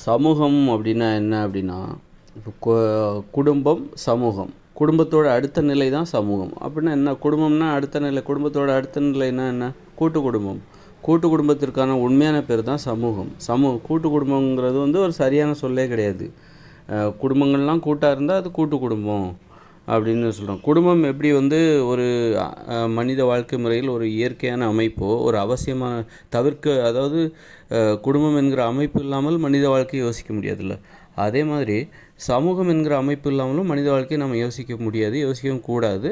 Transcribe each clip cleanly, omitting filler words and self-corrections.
சமூகம் அப்படின்னா என்ன அப்படின்னா, இப்போ குடும்பம், சமூகம். குடும்பத்தோட அடுத்த நிலை தான் சமூகம். அப்படின்னா என்ன? குடும்பம்னா அடுத்த நிலை. குடும்பத்தோட அடுத்த நிலைன்னா என்ன? கூட்டு குடும்பம். கூட்டு குடும்பத்திற்கான உண்மையான பேர் தான் சமூகம். கூட்டு குடும்பங்கிறது ஒரு சரியான சொல்லே கிடையாது. குடும்பங்கள்லாம் கூட்டாக இருந்தால் அது கூட்டு குடும்பம் அப்படின்னு சொல்கிறோம். குடும்பம் எப்படி ஒரு மனித வாழ்க்கை முறையில் ஒரு இயற்கையான அமைப்போ, ஒரு அவசியமான அதாவது குடும்பம் என்கிற அமைப்பு இல்லாமல் மனித வாழ்க்கையை யோசிக்க முடியாதுல்ல. அதே மாதிரி சமூகம் என்கிற அமைப்பு இல்லாமலும் மனித வாழ்க்கையை நம்ம யோசிக்க முடியாது, யோசிக்கவும் கூடாது.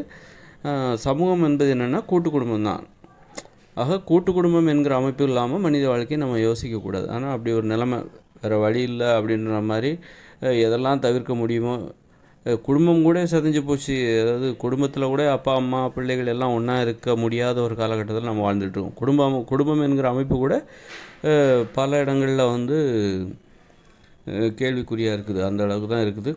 சமூகம் என்பது என்னென்னா கூட்டு குடும்பம் தான். ஆக கூட்டு குடும்பம் என்கிற அமைப்பு இல்லாமல் மனித வாழ்க்கையை நம்ம யோசிக்கக்கூடாது. ஆனால் அப்படி ஒரு நிலைமை வேறு வழி இல்லை அப்படின்ற மாதிரி எதெல்லாம் தவிர்க்க முடியுமோ. குடும்பம் கூட சிதைஞ்சு போச்சு. அதாவது குடும்பத்தில் கூட அப்பா அம்மா பிள்ளைகள் எல்லாம் ஒன்றா இருக்க முடியாத ஒரு காலகட்டத்தில் நம்ம வாழ்ந்துட்டுருக்கோம். குடும்பம் என்கிற அமைப்பு கூட பல இடங்களில் கேள்விக்குறியாக இருக்குது. அந்த அளவுக்கு தான் இருக்குது.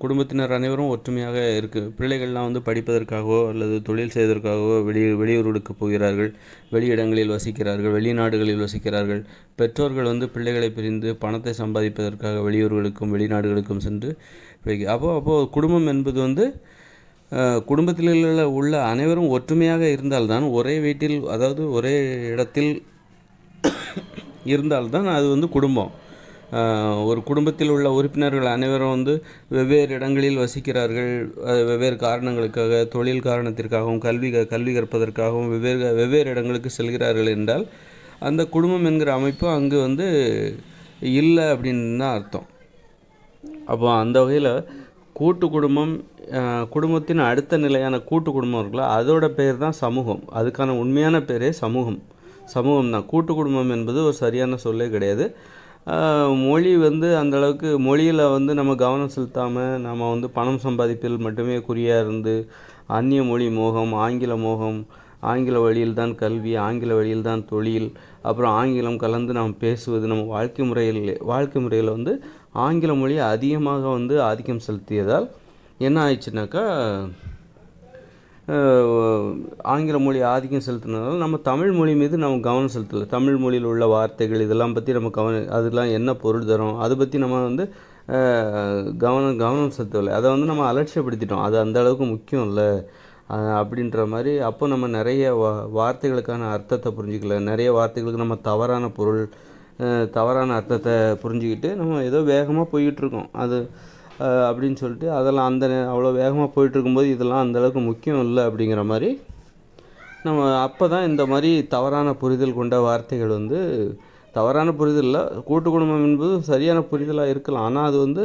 குடும்பத்தினர் அனைவரும் ஒற்றுமையாக இருக்குது. பிள்ளைகள்லாம் படிப்பதற்காகவோ அல்லது தொழில் செய்வதற்காகவோ வெளியூர்களுக்கு போகிறார்கள், வெளியிடங்களில் வசிக்கிறார்கள், வெளிநாடுகளில் வசிக்கிறார்கள். பெற்றோர்கள் பிள்ளைகளை பிரிந்து பணத்தை சம்பாதிப்பதற்காக வெளியூர்களுக்கும் வெளிநாடுகளுக்கும் சென்று அப்போது குடும்பம் என்பது குடும்பத்தில் உள்ள அனைவரும் ஒற்றுமையாக இருந்தால்தான், ஒரே வீட்டில் அதாவது ஒரே இடத்தில் இருந்தால்தான் அது குடும்பம். ஒரு குடும்பத்தில் உள்ள உறுப்பினர்கள் அனைவரும் வெவ்வேறு இடங்களில் வசிக்கிறார்கள். வெவ்வேறு காரணங்களுக்காக, தொழில் காரணத்திற்காகவும், கல்வி கற்பதற்காகவும் வெவ்வேறு இடங்களுக்கு செல்கிறார்கள் என்றால் அந்த குடும்பம் என்கிற அமைப்பு அங்கு இல்லை அப்படின்னு தான் அர்த்தம். அப்போ அந்த வகையில் கூட்டு குடும்பம், குடும்பத்தின் அடுத்த நிலையான கூட்டு குடும்பம் இருக்குல்ல, அதோட பேர் தான் சமூகம். அதுக்கான உண்மையான பேரே சமூகம் தான். கூட்டு குடும்பம் என்பது ஒரு சரியான சொல்லே கிடையாது. மொழி அந்தளவுக்கு மொழியில் நம்ம கவனம் செலுத்தாமல் நம்ம பணம் சம்பாதிப்பில் மட்டுமே குறியாக இருந்து அந்நிய மொழி மோகம், ஆங்கில மோகம், ஆங்கில வழியில் தான் கல்வி, ஆங்கில வழியில் தான் தொழில், அப்புறம் ஆங்கிலம் கலந்து நாம் பேசுவது, நம்ம வாழ்க்கை முறையில் ஆங்கில மொழி அதிகமாக ஆதிக்கம் செலுத்தியதால் என்ன ஆயிடுச்சுனாக்கா, ஆங்கில மொழி ஆதிக்கம் செலுத்தினதால் நம்ம தமிழ் மொழி மீது நம்ம கவனம் செலுத்தலை. தமிழ் மொழியில் உள்ள வார்த்தைகள் இதெல்லாம் பற்றி நம்ம அதெல்லாம் என்ன பொருள் தரும் அதை பற்றி நம்ம கவனம் செலுத்தலை. அதை நம்ம அலட்சியப்படுத்திட்டோம். அது அந்த அளவுக்கு முக்கியம் இல்லை அப்படின்ற மாதிரி. அப்போ நம்ம நிறைய வார்த்தைகளுக்கான அர்த்தத்தை புரிஞ்சிக்கல. நிறைய வார்த்தைகளுக்கு நம்ம தவறான அர்த்தத்தை புரிஞ்சுக்கிட்டு நம்ம ஏதோ வேகமாக போய்கிட்டுருக்கோம். அது அப்படின்னு சொல்லிட்டு அதெல்லாம் அவ்வளோ வேகமாக போயிட்டுருக்கும்போது இதெல்லாம் அந்தளவுக்கு முக்கியம் இல்லை அப்படிங்கிற மாதிரி நம்ம அப்போ தான் இந்த மாதிரி தவறான புரிதல் கொண்ட வார்த்தைகள் தவறான புரிதல் இல்லை. கூட்டு குடும்பம் என்பது சரியான புரிதலாக இருக்கலாம். ஆனால் அது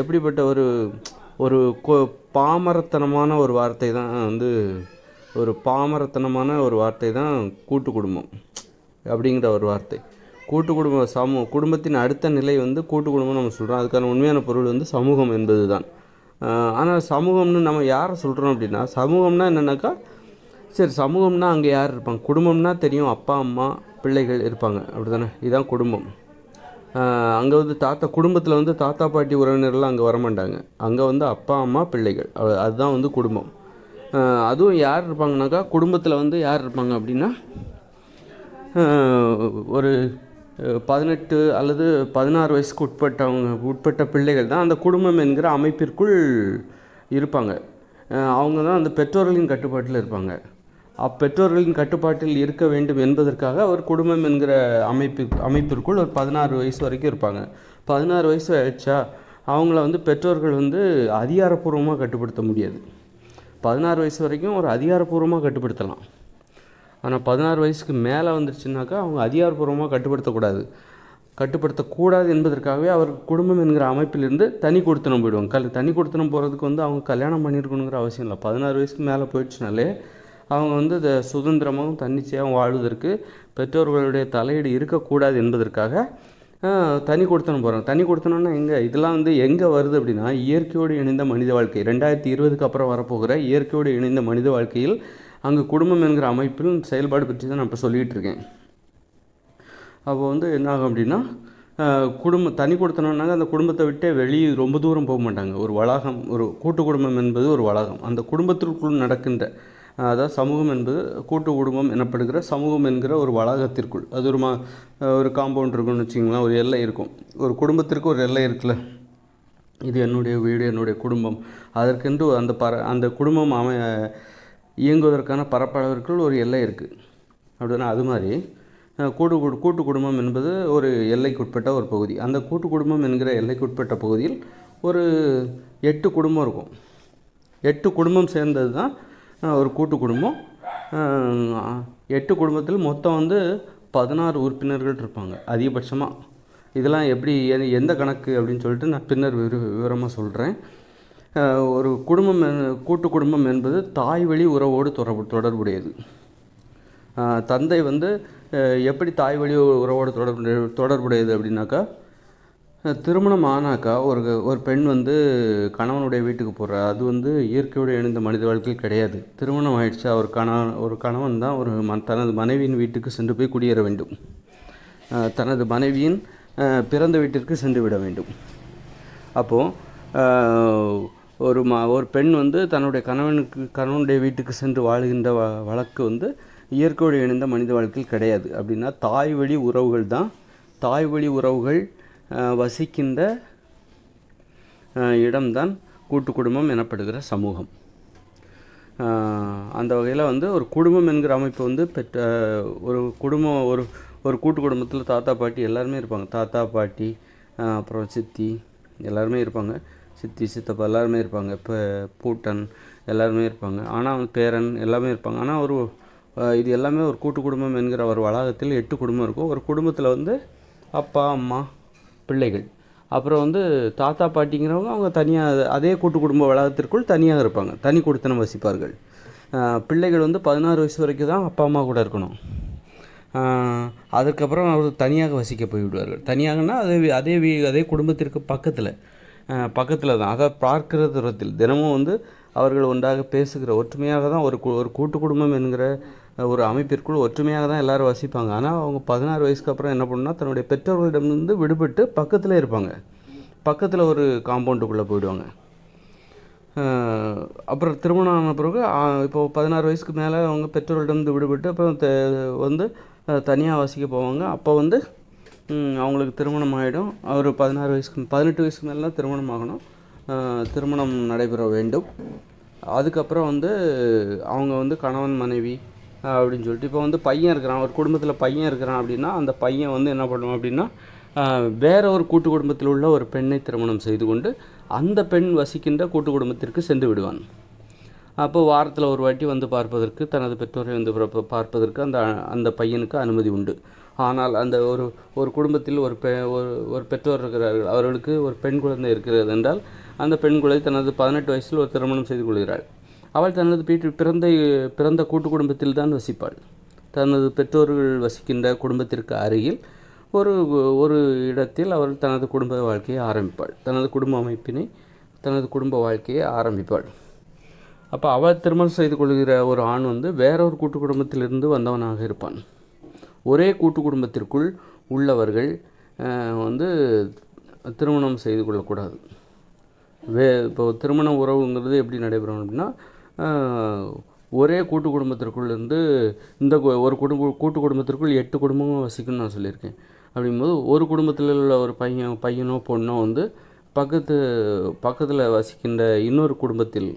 எப்படிப்பட்ட ஒரு பாமரத்தனமான ஒரு வார்த்தை தான் ஒரு வார்த்தை தான் கூட்டு குடும்பம் அப்படிங்கிற ஒரு வார்த்தை. கூட்டு குடும்பம் குடும்பத்தின் அடுத்த நிலை கூட்டு குடும்பம் நம்ம சொல்கிறோம். அதுக்கான உண்மையான பொருள் சமூகம் என்பது தான். ஆனால் சமூகம்னு நம்ம யாரை சொல்கிறோம் அப்படின்னா, சமூகம்னா என்னென்னாக்கா, சரி சமூகம்னா அங்கே யார் இருப்பாங்க? குடும்பம்னா தெரியும், அப்பா அம்மா பிள்ளைகள் இருப்பாங்க, அப்படி தானே? இதுதான் குடும்பம். அங்கே குடும்பத்தில் தாத்தா பாட்டி உறவினர்லாம் அங்கே வரமாட்டாங்க. அங்கே அப்பா அம்மா பிள்ளைகள், அதுதான் குடும்பம். அதுவும் யார் இருப்பாங்கனாக்கா, குடும்பத்தில் யார் இருப்பாங்க அப்படின்னா, ஒரு 18 அல்லது 16 வயசுக்கு உட்பட்ட பிள்ளைகள் தான் அந்த குடும்பம் என்கிற அமைப்பிற்குள் இருப்பாங்க. அவங்க தான் அந்த பெற்றோர்களின் கட்டுப்பாட்டில் இருப்பாங்க. அப்பெற்றோர்களின் கட்டுப்பாட்டில் இருக்க வேண்டும் என்பதற்காக அவர் குடும்பம் என்கிற அமைப்பிற்குள் ஒரு 16 வயசு வரைக்கும் இருப்பாங்க. 16 வயசு ஆயிடுச்சா அவங்கள பெற்றோர்கள் அதிகாரப்பூர்வமாக கட்டுப்படுத்த முடியாது. 16 வயசு வரைக்கும் ஒரு அதிகாரப்பூர்வமாக கட்டுப்படுத்தலாம். ஆனால் 16 வயசுக்கு மேலே வந்துருச்சுனாக்கா அவங்க அதிகாரப்பூர்வமாக கட்டுப்படுத்தக்கூடாது என்பதற்காகவே அவர் குடும்பம் என்கிற அமைப்பிலிருந்து தனி கொடுத்தனம் போயிடுவாங்க. தனி கொடுத்தனம் போகிறதுக்கு அவங்க கல்யாணம் பண்ணியிருக்கணுங்கிற அவசியம் இல்லை. 16 வயசுக்கு மேலே போயிடுச்சுனாலே அவங்க இதை சுதந்திரமாகவும் தன்னிச்சையாகவும் வாழ்வதற்கு பெற்றோர்களுடைய தலையீடு இருக்கக்கூடாது என்பதற்காக தனி கொடுத்தனம் போகிறாங்க. தனி கொடுத்தனம்னா இதெல்லாம் எங்கே வருது அப்படின்னா, இயற்கையோடு இணைந்த மனித வாழ்க்கை 2020க்கு அப்புறம் வரப்போகிற இயற்கையோடு இணைந்த மனித வாழ்க்கையில் அங்கே குடும்பம் என்கிற அமைப்பில் செயல்பாடு பற்றி தான் நான் இப்போ சொல்லிகிட்டு இருக்கேன். அப்போ என்ன ஆகும் அப்படின்னா, தனி கொடுத்தனம்னாங்க அந்த குடும்பத்தை விட்டே வெளியே ரொம்ப தூரம் போக மாட்டாங்க. ஒரு கூட்டு குடும்பம் என்பது ஒரு வளாகம். அந்த குடும்பத்திற்குள் நடக்கின்ற அதாவது சமூகம் என்பது கூட்டு குடும்பம் எனப்படுகிற சமூகம் என்கிற ஒரு வளாகத்திற்குள், அது ஒரு காம்பவுண்ட் இருக்குன்னு வச்சிங்களேன், ஒரு எல்லை இருக்கும். ஒரு குடும்பத்திற்கு ஒரு எல்லை இருக்குல்ல, இது என்னுடைய வீடு, என்னுடைய குடும்பம், அதற்கென்று அந்த குடும்பம் இயங்குவதற்கான பரப்பளவிற்குள் ஒரு எல்லை இருக்குது அப்படின்னா, அது மாதிரி கூட்டு குடும்பம் என்பது ஒரு எல்லைக்குட்பட்ட ஒரு பகுதி. அந்த கூட்டு குடும்பம் என்கிற எல்லைக்குட்பட்ட பகுதியில் ஒரு 8 குடும்பம் இருக்கும். 8 குடும்பம் சேர்ந்தது தான் ஒரு கூட்டு குடும்பம். 8 குடும்பத்தில் மொத்தம் 16 உறுப்பினர்கள் இருப்பாங்க அதிகபட்சமாக. இதெல்லாம் எப்படி எந்த கணக்கு அப்படின்னு சொல்லிட்டு நான் பின்னர் விவரமாக சொல்கிறேன். ஒரு கூட்டு குடும்பம் என்பது தாய் வழி உறவோடு தொடர்புடையது. தந்தை எப்படி தாய் வழி உறவோடு தொடர்புடையது அப்படின்னாக்கா, திருமணம் ஆனாக்கா ஒரு பெண் கணவனுடைய வீட்டுக்கு போகிறா, அது இயற்கையோடு இணைந்த மனித வாழ்க்கையில் கிடையாது. திருமணம் ஆயிடுச்சா ஒரு கணவன் தான் தனது மனைவியின் வீட்டுக்கு சென்று போய் குடியேற வேண்டும். தனது மனைவியின் பிறந்த வீட்டிற்கு சென்று விட வேண்டும். அப்போது ஒரு பெண் தன்னுடைய கணவனுடைய வீட்டுக்கு சென்று வாழுகின்ற வழக்கு இயற்கையோடு இணைந்த மனித வாழ்க்கையில் கிடையாது. அப்படின்னா தாய் வழி உறவுகள் தான், தாய் வழி உறவுகள் வசிக்கின்ற இடம்தான் கூட்டு குடும்பம் எனப்படுகிற சமூகம். அந்த வகையில் ஒரு குடும்பம் என்கிற அமைப்பு ஒரு குடும்பம் ஒரு கூட்டு குடும்பத்தில் தாத்தா பாட்டி எல்லாருமே இருப்பாங்க. தாத்தா பாட்டி, அப்புறம் சித்தி எல்லாருமே இருப்பாங்க. சித்தி சித்தப்பா எல்லாருமே இருப்பாங்க. இப்போ பூட்டன் எல்லாருமே இருப்பாங்க. ஆனால் பேரன் எல்லாமே இருப்பாங்க. ஆனால் இது எல்லாமே ஒரு கூட்டு குடும்பம் என்கிற ஒரு வளாகத்தில் 8 குடும்பம் இருக்கும். ஒரு குடும்பத்தில் அப்பா, அம்மா, பிள்ளைகள், அப்புறம் தாத்தா பாட்டிங்கிறவங்க அவங்க தனியாக அதே கூட்டு குடும்ப வளாகத்திற்குள் தனியாக இருப்பாங்க. தனி குடித்தனம் வசிப்பார்கள். பிள்ளைகள் 16 வயசு வரைக்கும் தான் அப்பா அம்மா கூட இருக்கணும். அதுக்கப்புறம் அவர் தனியாக வசிக்க போய்விடுவார்கள். தனியாகனா அதே குடும்பத்திற்கு பக்கத்தில் தான், அதை பார்க்கிற தூரத்தில் தினமும் அவர்கள் ஒன்றாக பேசுகிற ஒற்றுமையாக தான் ஒரு கூட்டு குடும்பம் என்கிற ஒரு அமைப்பிற்குள் ஒற்றுமையாக தான் எல்லோரும் வசிப்பாங்க. ஆனால் அவங்க 16 வயசுக்கு அப்புறம் என்ன பண்ணுன்னா, தன்னுடைய பெற்றோர்களிடமிருந்து விடுபட்டு பக்கத்தில் இருப்பாங்க. பக்கத்தில் ஒரு காம்பவுண்டுக்குள்ளே போயிடுவாங்க. அப்புறம் திருமணம் ஆன பிறகு இப்போ 16 வயசுக்கு மேலே அவங்க பெற்றோர்களிடமிருந்து விடுபட்டு அப்புறம் தனியாக வசிக்க போவாங்க. அப்போ அவங்களுக்கு திருமணம் ஆகிடும். அவர் 18 வயசுக்கு மேலாம் திருமணம் ஆகணும். திருமணம் நடைபெற வேண்டும். அதுக்கப்புறம் அவங்க கணவன் மனைவி அப்படின்னு சொல்லிட்டு இப்போ பையன் இருக்கிறான், ஒரு குடும்பத்தில் பையன் இருக்கிறான் அப்படின்னா, அந்த பையன் என்ன பண்ணுவான் அப்படின்னா, வேற ஒரு கூட்டு குடும்பத்தில் உள்ள ஒரு பெண்ணை திருமணம் செய்து கொண்டு அந்த பெண் வசிக்கின்ற கூட்டு குடும்பத்திற்கு சென்று விடுவான். அப்போ வாரத்தில் ஒரு வாட்டி பார்ப்பதற்கு, தனது பெற்றோரை பார்ப்பதற்கு அந்த பையனுக்கு அனுமதி உண்டு. ஆனால் அந்த ஒரு குடும்பத்தில் ஒரு பெற்றோர் இருக்கிறார்கள், அவர்களுக்கு ஒரு பெண் குழந்தை இருக்கிறது என்றால், அந்த பெண் குழந்தை தனது 18 வயசில் ஒரு திருமணம் செய்து கொள்கிறாள். அவள் தனது பிறந்த கூட்டு குடும்பத்தில் தான் வசிப்பாள். தனது பெற்றோர்கள் வசிக்கின்ற குடும்பத்திற்கு அருகில் ஒரு இடத்தில் அவள் தனது குடும்ப வாழ்க்கையை ஆரம்பிப்பாள். தனது குடும்ப அமைப்பினை, தனது குடும்ப வாழ்க்கையை ஆரம்பிப்பாள். அப்போ அவள் திருமணம் செய்து கொள்கிற ஒரு ஆண் வேறொரு கூட்டு குடும்பத்திலிருந்து வந்தவனாக இருப்பான். ஒரே கூட்டு குடும்பத்திற்குள் உள்ளவர்கள் திருமணம் செய்து கொள்ளக்கூடாது. இப்போ திருமண உறவுங்கிறது எப்படி நடைபெறும் அப்படின்னா, ஒரே கூட்டு குடும்பத்திற்குள் இந்த ஒரு கூட்டு குடும்பத்திற்குள் 8 குடும்பமும் வசிக்கும்னு நான் சொல்லியிருக்கேன். அப்படிங்கும்போது ஒரு குடும்பத்தில் உள்ள ஒரு பையனோ பொண்ணோ பக்கத்தில் வசிக்கின்ற இன்னொரு குடும்பத்தில்,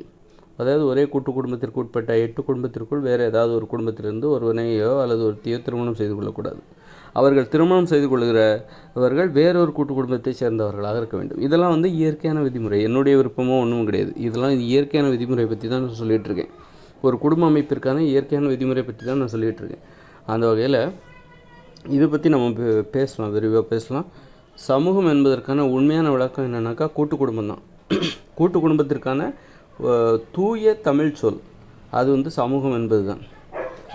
அதாவது ஒரே கூட்டு குடும்பத்திற்கு உட்பட்ட 8 குடும்பத்திற்குள் வேறு ஏதாவது ஒரு குடும்பத்திலிருந்து ஒருவனையோ அல்லது ஒருத்தையோ திருமணம் செய்து கொள்ளக்கூடாது. அவர்கள் திருமணம் செய்து கொள்கிறவர்கள் வேறொரு கூட்டு குடும்பத்தை சேர்ந்தவர்களாக இருக்க வேண்டும். இதெல்லாம் இயற்கையான விதிமுறை, என்னுடைய விருப்பமோ ஒன்றும் கிடையாது. இதெல்லாம் இயற்கையான விதிமுறை பற்றி தான் நான் சொல்லிகிட்டு இருக்கேன். ஒரு குடும்ப அமைப்பிற்கான இயற்கையான விதிமுறை பற்றி தான் நான் சொல்லிகிட்டு இருக்கேன். அந்த வகையில் இதை பற்றி நம்ம பேசலாம், விரிவாக பேசலாம். சமூகம் என்பதற்கான உண்மையான விளக்கம் என்னென்னாக்கா, கூட்டு குடும்பம் தான். கூட்டு குடும்பத்திற்கான தூய தமிழ் சொல் அது சமூகம் என்பது தான்.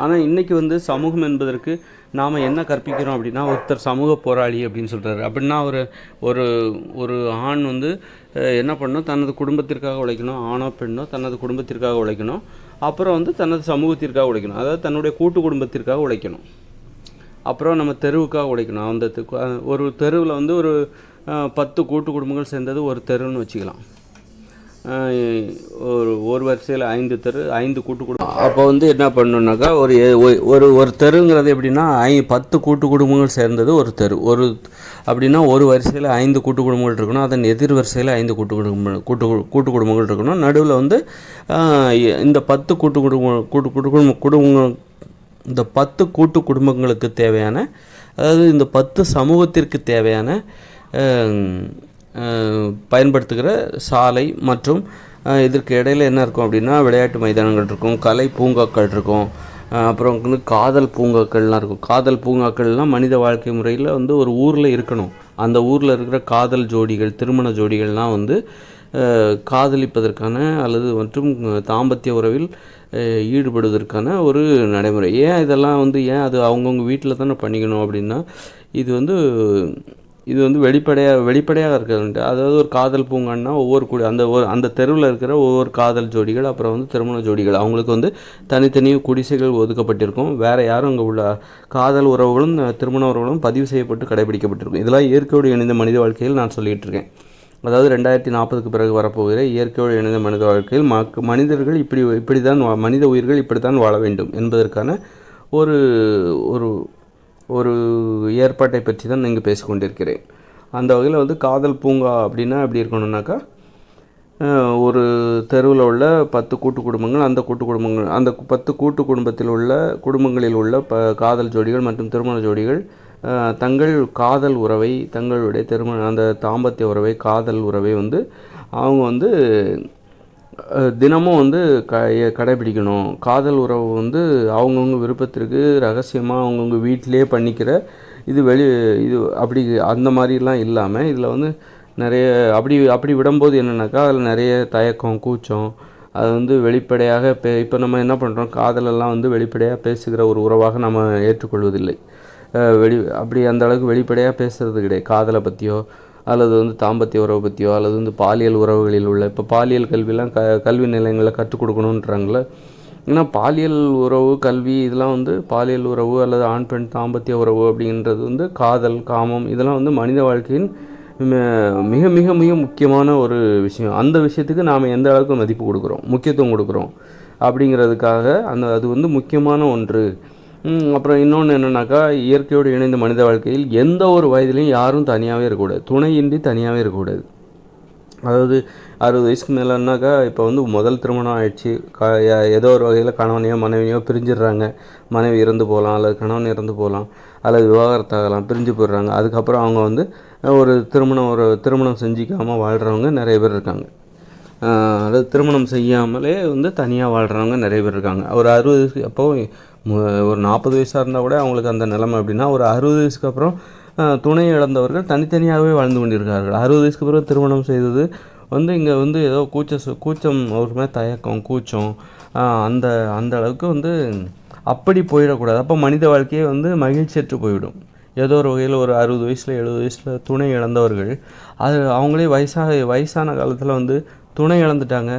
ஆனால் இன்றைக்கி சமூகம் என்பதற்கு நாம் என்ன கற்பிக்கிறோம் அப்படின்னா, ஒருத்தர் சமூக போராளி அப்படின்னு சொல்கிறாரு. அப்படின்னா ஒரு ஆண் என்ன பண்ணணும், தனது குடும்பத்திற்காக உழைக்கணும். ஆணோ பெண்ணோ தனது குடும்பத்திற்காக உழைக்கணும். அப்புறம் தனது சமூகத்திற்காக உழைக்கணும், அதாவது தன்னுடைய கூட்டு குடும்பத்திற்காக உழைக்கணும். அப்புறம் நம்ம தெருவுக்காக உழைக்கணும். அந்த ஒரு தெருவில் ஒரு 10 கூட்டு குடும்பங்கள் சேர்ந்தது ஒரு தெருன்னு வச்சுக்கலாம். ஒரு வரிசையில் 5 தெரு 5 கூட்டு குடும்பம். அப்போ வந்து என்ன பண்ணணுன்னாக்கா ஒரு தெருங்கிறது எப்படின்னா 10 கூட்டு குடும்பங்கள் சேர்ந்தது ஒரு தெரு. அப்படின்னா ஒரு வரிசையில் 5 கூட்டு குடும்பங்கள் இருக்கணும். அதன் எதிர் வரிசையில் 5 கூட்டு குடும்பங்கள் இருக்கணும். நடுவில் வந்து இந்த 10 இந்த 10 கூட்டு குடும்பங்களுக்கு தேவையான, அதாவது இந்த 10 சமூகத்திற்கு தேவையான பயன்படுத்துகிற சாலை மற்றும் இதற்கு இடையில் என்ன இருக்கும் அப்படின்னா விளையாட்டு மைதானங்கள் இருக்கும், கலை பூங்காக்கள் இருக்கும், அப்புறம் வந்து காதல் பூங்காக்கள்லாம் இருக்கும். காதல் பூங்காக்கள்லாம் மனித வாழ்க்கை முறையில் வந்து ஒரு ஊரில் இருக்கணும். அந்த ஊரில் இருக்கிற காதல் ஜோடிகள், திருமண ஜோடிகள்லாம் வந்து காதலிப்பதற்கான அல்லது மற்றும் தாம்பத்திய உறவில் ஈடுபடுவதற்கான ஒரு நடைமுறை. இதெல்லாம் வந்து அது அவங்கவுங்க வீட்டில் தானே பண்ணிக்கணும் அப்படின்னா இது வந்து வெளிப்படையாக இருக்கிறது. அதாவது ஒரு காதல் பூங்கான்னா அந்த தெருவில் இருக்கிற ஒவ்வொரு காதல் ஜோடிகள், அப்புறம் வந்து திருமண ஜோடிகள், அவங்களுக்கு வந்து தனித்தனி குடிசைகள் ஒதுக்கப்பட்டிருக்கும். வேறு யாரும் அங்கே உள்ள காதல் உறவுகளும் திருமண உறவுகளும் பதிவு செய்யப்பட்டு கடைபிடிக்கப்பட்டிருக்கும். இதெல்லாம் இயற்கையோடு இணைந்த மனித வாழ்க்கையில் நான் சொல்லிகிட்டு இருக்கேன். அதாவது 2040க்கு பிறகு வரப்போகிற இயற்கையோடு இணைந்த மனித வாழ்க்கையில் மனிதர்கள் மனித உயிர்கள் இப்படித்தான் வாழ வேண்டும் என்பதற்கான ஒரு ஒரு ஒரு ஏற்பாட்டை பற்றி தான் இங்கே பேசிக்கொண்டிருக்கிறேன். அந்த வகையில் வந்து காதல் பூங்கா அப்படின்னா எப்படி இருக்கணும்னாக்கா, ஒரு தெருவில் உள்ள 10 கூட்டு குடும்பங்கள், அந்த 10 கூட்டு குடும்பங்களில் உள்ள காதல் ஜோடிகள் மற்றும் திருமண ஜோடிகள் தங்கள் காதல் உறவை, தங்களுடைய அந்த தாம்பத்திய உறவை, காதல் உறவை வந்து அவங்க வந்து தினமும் வந்து கடைபிடிக்கணும். காதல் உறவு வந்து அவங்கவுங்க விருப்பத்திற்கு ரகசியமாக அவங்கவுங்க வீட்டிலே பண்ணிக்கிற இது அப்படி அந்த மாதிரிலாம் இல்லாமல் இதில் வந்து நிறைய அப்படி விடும்போது என்னென்னாக்கா அதில் நிறைய தயக்கம், கூச்சம், அது வந்து வெளிப்படையாக இப்போ நம்ம என்ன பண்ணுறோம், காதலெல்லாம் வந்து வெளிப்படையாக பேசுகிற ஒரு உறவாக நம்ம ஏற்றுக்கொள்வதில்லை. அந்த அளவுக்கு வெளிப்படையாக பேசுகிறது கிடையாது. காதலை பற்றியோ அல்லது வந்து தாம்பத்திய உறவை பற்றியோ அல்லது வந்து பாலியல் உறவுகளில் உள்ள இப்போ பாலியல் கல்விலாம் கல்வி நிலையங்களில் கற்றுக் கொடுக்கணுன்றாங்கள. ஏன்னா பாலியல் உறவு கல்வி இதெல்லாம் வந்து பாலியல் உறவு அல்லது ஆண் பெண் தாம்பத்திய உறவு அப்படின்றது வந்து காதல், காமம் இதெல்லாம் வந்து மனித வாழ்க்கையின் மிக மிக மிக முக்கியமான ஒரு விஷயம். அந்த விஷயத்துக்கு நாம் எந்த அளவுக்கு மதிப்பு கொடுக்குறோம், முக்கியத்துவம் கொடுக்குறோம் அப்படிங்கிறதுக்காக அது வந்து முக்கியமான ஒன்று. அப்புறம் இன்னொன்று என்னென்னாக்கா, இயற்கையோடு இணைந்த மனித வாழ்க்கையில் எந்த ஒரு வயதிலையும் யாரும் தனியாகவே இருக்கக்கூடாது, துணையின்றி தனியாகவே இருக்கக்கூடாது. அதாவது 60 வயசுக்கு மேலேனாக்கா இப்போ வந்து முதல் திருமணம் ஆயிடுச்சு, ஏதோ ஒரு வகையில் கணவனையோ மனைவியோ பிரிஞ்சிடுறாங்க. மனைவி இறந்து போகலாம் அல்லது கணவன் இறந்து போகலாம் அல்லது விவாகரத்தாகலாம், பிரிஞ்சு போயிடுறாங்க. அதுக்கப்புறம் அவங்க வந்து ஒரு திருமணம் செஞ்சிக்காமல் வாழ்கிறவங்க நிறைய பேர் இருக்காங்க. அதாவது திருமணம் செய்யாமலே வந்து தனியாக வாழ்கிறவங்க நிறைய பேர் இருக்காங்க. ஒரு 60 வயசுக்கு அப்போது ஒரு 40 வயசாக இருந்தால் கூட அவங்களுக்கு அந்த நிலைமை. அப்படின்னா ஒரு 60 வயசுக்கு அப்புறம் துணை இழந்தவர்கள் தனித்தனியாகவே வாழ்ந்து கொண்டிருக்கிறார்கள். 60 வயசுக்கு பிறகு திருமணம் செய்தது வந்து இங்கே வந்து ஏதோ கூச்சம் ஒரு மாதிரி தயக்கம், கூச்சம், அந்த அளவுக்கு வந்து அப்படி போயிடக்கூடாது. அப்போ மனித வாழ்க்கையே வந்து மகிழ்ச்சியற்று போய்விடும். ஏதோ ஒரு வகையில் ஒரு 60 வயசில் 70 வயசில் துணை இழந்தவர்கள் அவங்களே வயசான காலத்தில் வந்து துணை இழந்துட்டாங்க.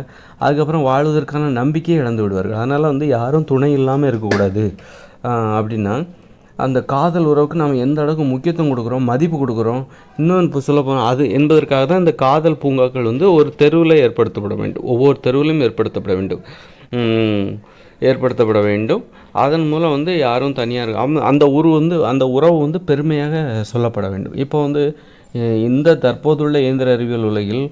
அதுக்கப்புறம் வாழ்வதற்கான நம்பிக்கையை இழந்து விடுவார்கள். அதனால் வந்து யாரும் துணை இல்லாமல் இருக்கக்கூடாது. அப்படின்னா அந்த காதல் உறவுக்கு நாம் எந்த அளவுக்கு முக்கியத்துவம் கொடுக்குறோம், மதிப்பு கொடுக்குறோம், இன்னும் இப்போ சொல்லப்போனால் அது என்பதற்காக தான் இந்த காதல் பூங்காக்கள் வந்து ஒரு தெருவில் ஏற்படுத்தப்பட வேண்டும். ஒவ்வொரு தெருவிலும் ஏற்படுத்தப்பட வேண்டும். அதன் மூலம் வந்து யாரும் தனியாக அந்த உறவு வந்து பெருமையாக சொல்லப்பட வேண்டும். இப்போ வந்து இந்த தற்போதுள்ள இயந்திர அறிவியல் உலகில்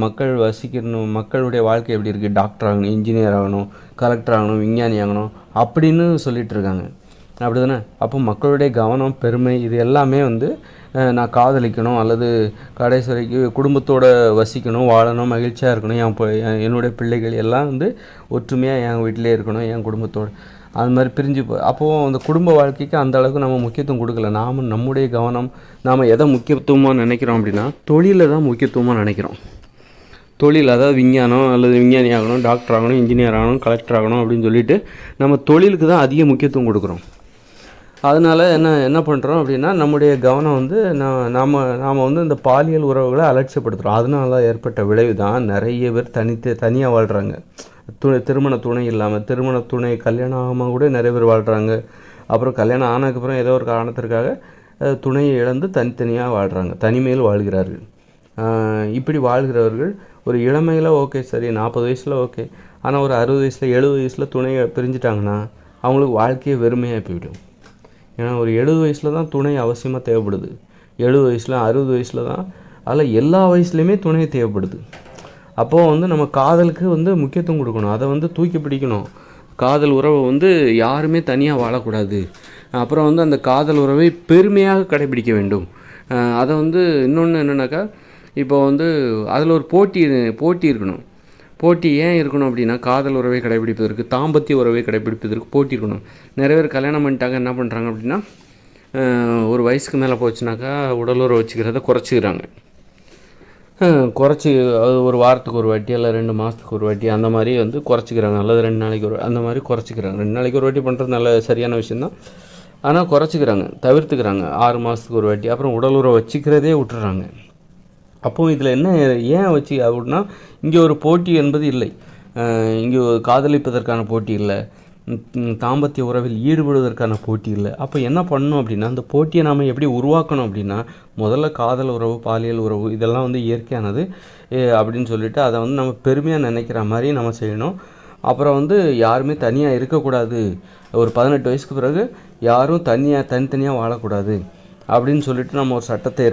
மக்களுடைய வாழ்க்கை எப்படி இருக்குது, டாக்டர் ஆகணும், இன்ஜினியர் ஆகணும், கலெக்டர் ஆகணும், விஞ்ஞானி ஆகணும் அப்படின்னு சொல்லிகிட்டு இருக்காங்க. அப்படி தானே? அப்போ மக்களுடைய கவனம், பெருமை இது எல்லாமே வந்து நான் காதலிக்கணும் அல்லது கடைசி வரைக்கும் குடும்பத்தோடு வசிக்கணும், வாழணும், மகிழ்ச்சியாக இருக்கணும், என்னுடைய பிள்ளைகள் எல்லாம் வந்து ஒற்றுமையாக என் வீட்டிலே இருக்கணும், என் குடும்பத்தோடு அது மாதிரி பிரிஞ்சு அப்போது அந்த குடும்ப வாழ்க்கைக்கு அந்த அளவுக்கு நம்ம முக்கியத்துவம் கொடுக்கல. நம்முடைய கவனம் நாம் எதை முக்கியத்துவமாக நினைக்கிறோம் அப்படின்னா தொழிலில் தான் முக்கியத்துவமாக நினைக்கிறோம். தொழில், அதாவது விஞ்ஞானம் அல்லது விஞ்ஞானி ஆகணும், டாக்டர் ஆகணும், இன்ஜினியர் ஆகணும், கலெக்டர் ஆகணும் அப்படின்னு சொல்லிட்டு நம்ம தொழிலுக்கு தான் அதிக முக்கியத்துவம் கொடுக்குறோம். அதனால் என்ன பண்ணுறோம் அப்படின்னா நம்முடைய கவனம் வந்து நாம் வந்து இந்த பாலியல் உறவுகளை அலட்சியப்படுத்துகிறோம். அதனால ஏற்பட்ட விளைவு தான் நிறைய பேர் தனியாக வாழ்கிறாங்க. திருமண துணை இல்லாமல், திருமண துணை கல்யாணம் ஆகாமல் கூட நிறைய பேர் வாழ்கிறாங்க. அப்புறம் கல்யாணம் ஆனதுக்கப்புறம் ஏதோ ஒரு காரணத்திற்காக துணையை இழந்து தனித்தனியாக வாழ்கிறாங்க, தனிமையில் வாழ்கிறார்கள். இப்படி வாழ்கிறவர்கள் ஒரு இளமையில் ஓகே சரி 40 வயசில் ஓகே, ஆனால் ஒரு 60 வயசில் 70 வயசில் துணையை பிரிஞ்சுட்டாங்கன்னா அவங்களுக்கு வாழ்க்கையே வெறுமையாக போய்விடும். ஏன்னா ஒரு 70 வயசில் தான் துணை அவசியமாக தேவைப்படுது. 70 வயசில் 60 வயசில் தான், அதில் எல்லா வயசுலேயுமே துணை தேவைப்படுது. அப்போது நம்ம காதலுக்கு முக்கியத்துவம் கொடுக்கணும், அதை தூக்கி பிடிக்கணும். காதல் உறவை யாருமே தனியாக வாழக்கூடாது. அப்புறம் அந்த காதல் உறவை பெருமையாக கடைபிடிக்க வேண்டும். அதை இன்னொன்று என்னென்னாக்கா, இப்போ அதில் ஒரு போட்டி இருக்கணும். போட்டி ஏன் இருக்கணும் அப்படின்னா, காதல் உறவை கடைபிடிப்பதற்கு, தாம்பத்திய உறவை கடைபிடிப்பதற்கு போட்டி இருக்கணும். நிறைய பேர் கல்யாணம் பண்ணிட்டாங்க, என்ன பண்ணுறாங்க அப்படின்னா, ஒரு வயசுக்கு மேலே போச்சுனாக்கா உடலுறவு வச்சுக்கிறத குறைச்சிக்கிறாங்க. குறைச்சி அது ஒரு வாரத்துக்கு ஒரு வாட்டி இல்லை 2 மாதத்துக்கு ஒரு வாட்டி அந்த மாதிரி குறைச்சிக்கிறாங்க. அல்லது 2 நாளைக்கு ஒரு அந்த மாதிரி குறைச்சிக்கிறாங்க. 2 நாளைக்கு ஒரு வாட்டி பண்ணுறது நல்ல சரியான விஷயந்தான். ஆனால் குறைச்சிக்கிறாங்க, தவிர்த்துக்கிறாங்க. 6 மாதத்துக்கு ஒரு வாட்டி. அப்புறம் உடலுறவை வச்சுக்கிறதே விட்டுறாங்க. அப்போது இதில் என்ன ஏன் வச்சு அப்படின்னா, இங்கே ஒரு போட்டி என்பது இல்லை. இங்கே காதலிப்பதற்கான போட்டி இல்லை, தாம்பத்திய உறவில் ஈடுபடுவதற்கான போட்டி இல்லை. அப்போ என்ன பண்ணணும் அப்படின்னா, அந்த போட்டியை நாம் எப்படி உருவாக்கணும் அப்படின்னா, முதல்ல காதல் உறவு, பாலியல் உறவு இதெல்லாம் இயற்கையானது அப்படின்னு சொல்லிட்டு அதை நம்ம பெருமையாக நினைக்கிற மாதிரி நம்ம செய்யணும். அப்புறம் யாருமே தனியாக இருக்கக்கூடாது. ஒரு 18 வயசுக்கு பிறகு யாரும் தனித்தனியாக வாழக்கூடாது அப்படின்னு சொல்லிட்டு நம்ம ஒரு சட்டத்தை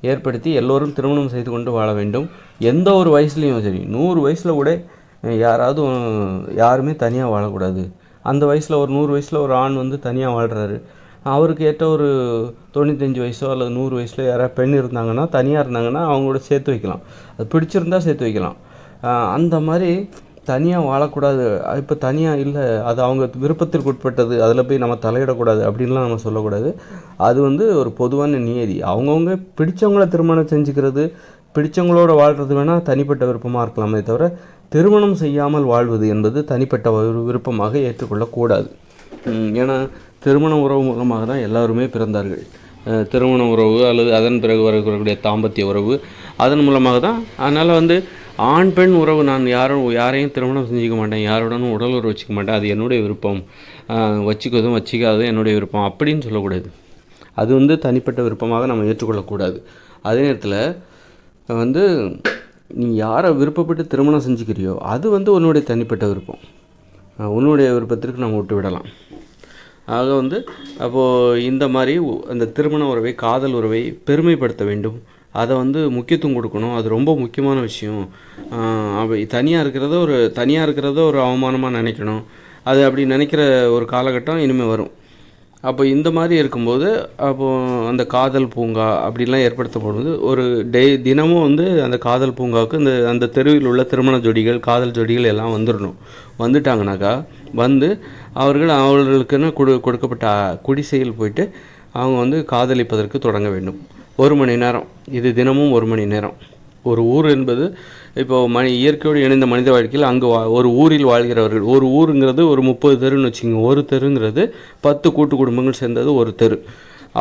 ஏற்படுத்தி எல்லோரும் திருமணம் செய்து கொண்டு வாழ வேண்டும். எந்த ஒரு வயசுலேயும் சரி, 100 வயசில் கூட யாருமே தனியாக வாழக்கூடாது. அந்த வயசில் ஒரு 100 வயசில் ஒரு ஆண் தனியாக வாழ்கிறாரு, அவருக்கு ஏற்ற ஒரு 95 வயசோ அல்லது 100 வயசில் யாராவது பெண் இருந்தாங்கன்னா, தனியாக இருந்தாங்கன்னா அவங்களோட சேர்த்து வைக்கலாம். அது பிடிச்சிருந்தா சேர்த்து வைக்கலாம். அந்த மாதிரி தனியாக வாழக்கூடாது. இப்போ தனியாக இல்லை, அது அவங்க விருப்பத்திற்கு உட்பட்டது, அதில் போய் நம்ம தலையிடக்கூடாது அப்படின்லாம் நம்ம சொல்லக்கூடாது. அது ஒரு பொதுவான நியதி. அவங்கவுங்க பிடிச்சவங்கள திருமணம் செஞ்சுக்கிறது, பிடிச்சவங்களோட வாழ்கிறது வேணால் தனிப்பட்ட விருப்பமாக இருக்கலாமே தவிர, திருமணம் செய்யாமல் வாழ்வது என்பது தனிப்பட்ட ஒரு விருப்பமாக ஏற்றுக்கொள்ளக்கூடாது. ஏன்னா திருமண உறவு மூலமாக தான் எல்லாருமே பிறந்தார்கள். திருமண உறவு அல்லது அதன் பிறகு வரக்கூடிய தாம்பத்திய உறவு அதன் மூலமாக தான். அதனால் ஆண் பெண் உறவு நான் யாரையும் திருமணம் செஞ்சுக்க மாட்டேன், யாருடனும் உடல் உறவு வச்சுக்க மாட்டேன், அது என்னுடைய விருப்பம், வச்சுக்கிறதும் வச்சுக்காததும் என்னுடைய விருப்பம் அப்படின்னு சொல்லக்கூடாது. அது தனிப்பட்ட விருப்பமாக நம்ம ஏற்றுக்கொள்ளக்கூடாது. அதே நேரத்தில் நீ யாரை விருப்பப்பட்டு திருமணம் செஞ்சுக்கிறியோ அது உன்னுடைய தனிப்பட்ட விருப்பம், உன்னுடைய விருப்பத்திற்கு நம்ம விட்டு விடலாம். ஆக அப்போது இந்த மாதிரி அந்த திருமண உறவை, காதல் உறவை பெருமைப்படுத்த வேண்டும். அதை முக்கியத்துவம் கொடுக்கணும். அது ரொம்ப முக்கியமான விஷயம். தனியாக இருக்கிறத ஒரு அவமானமாக நினைக்கணும். அது அப்படி நினைக்கிற ஒரு காலகட்டம் இனிமேல் வரும். அப்போ இந்த மாதிரி இருக்கும்போது அப்போது அந்த காதல் பூங்கா அப்படிலாம் ஏற்படுத்தப்படுவது ஒரு தினமும் அந்த காதல் பூங்காவுக்கு அந்த தெருவில் உள்ள திருமண ஜோடிகள், காதல் ஜோடிகள் எல்லாம் வந்துட்டாங்கனாக்கா அவர்களுக்குன்னு கொடுக்கப்பட்ட குடிசையில் போயிட்டு அவங்க காதலிப்பதற்கு தொடங்க வேண்டும். 1 மணி நேரம், இது தினமும் 1 மணி நேரம். ஒரு ஊர் என்பது இப்போது இயற்கையோடு இணைந்த மனித வாழ்க்கையில் அங்கே ஒரு ஊரில் வாழ்கிறவர்கள், ஒரு ஊருங்கிறது ஒரு 30 தெருன்னு வச்சுக்கோங்க. ஒரு தெருங்கிறது 10 கூட்டு குடும்பங்கள் சேர்ந்தது ஒரு தெரு.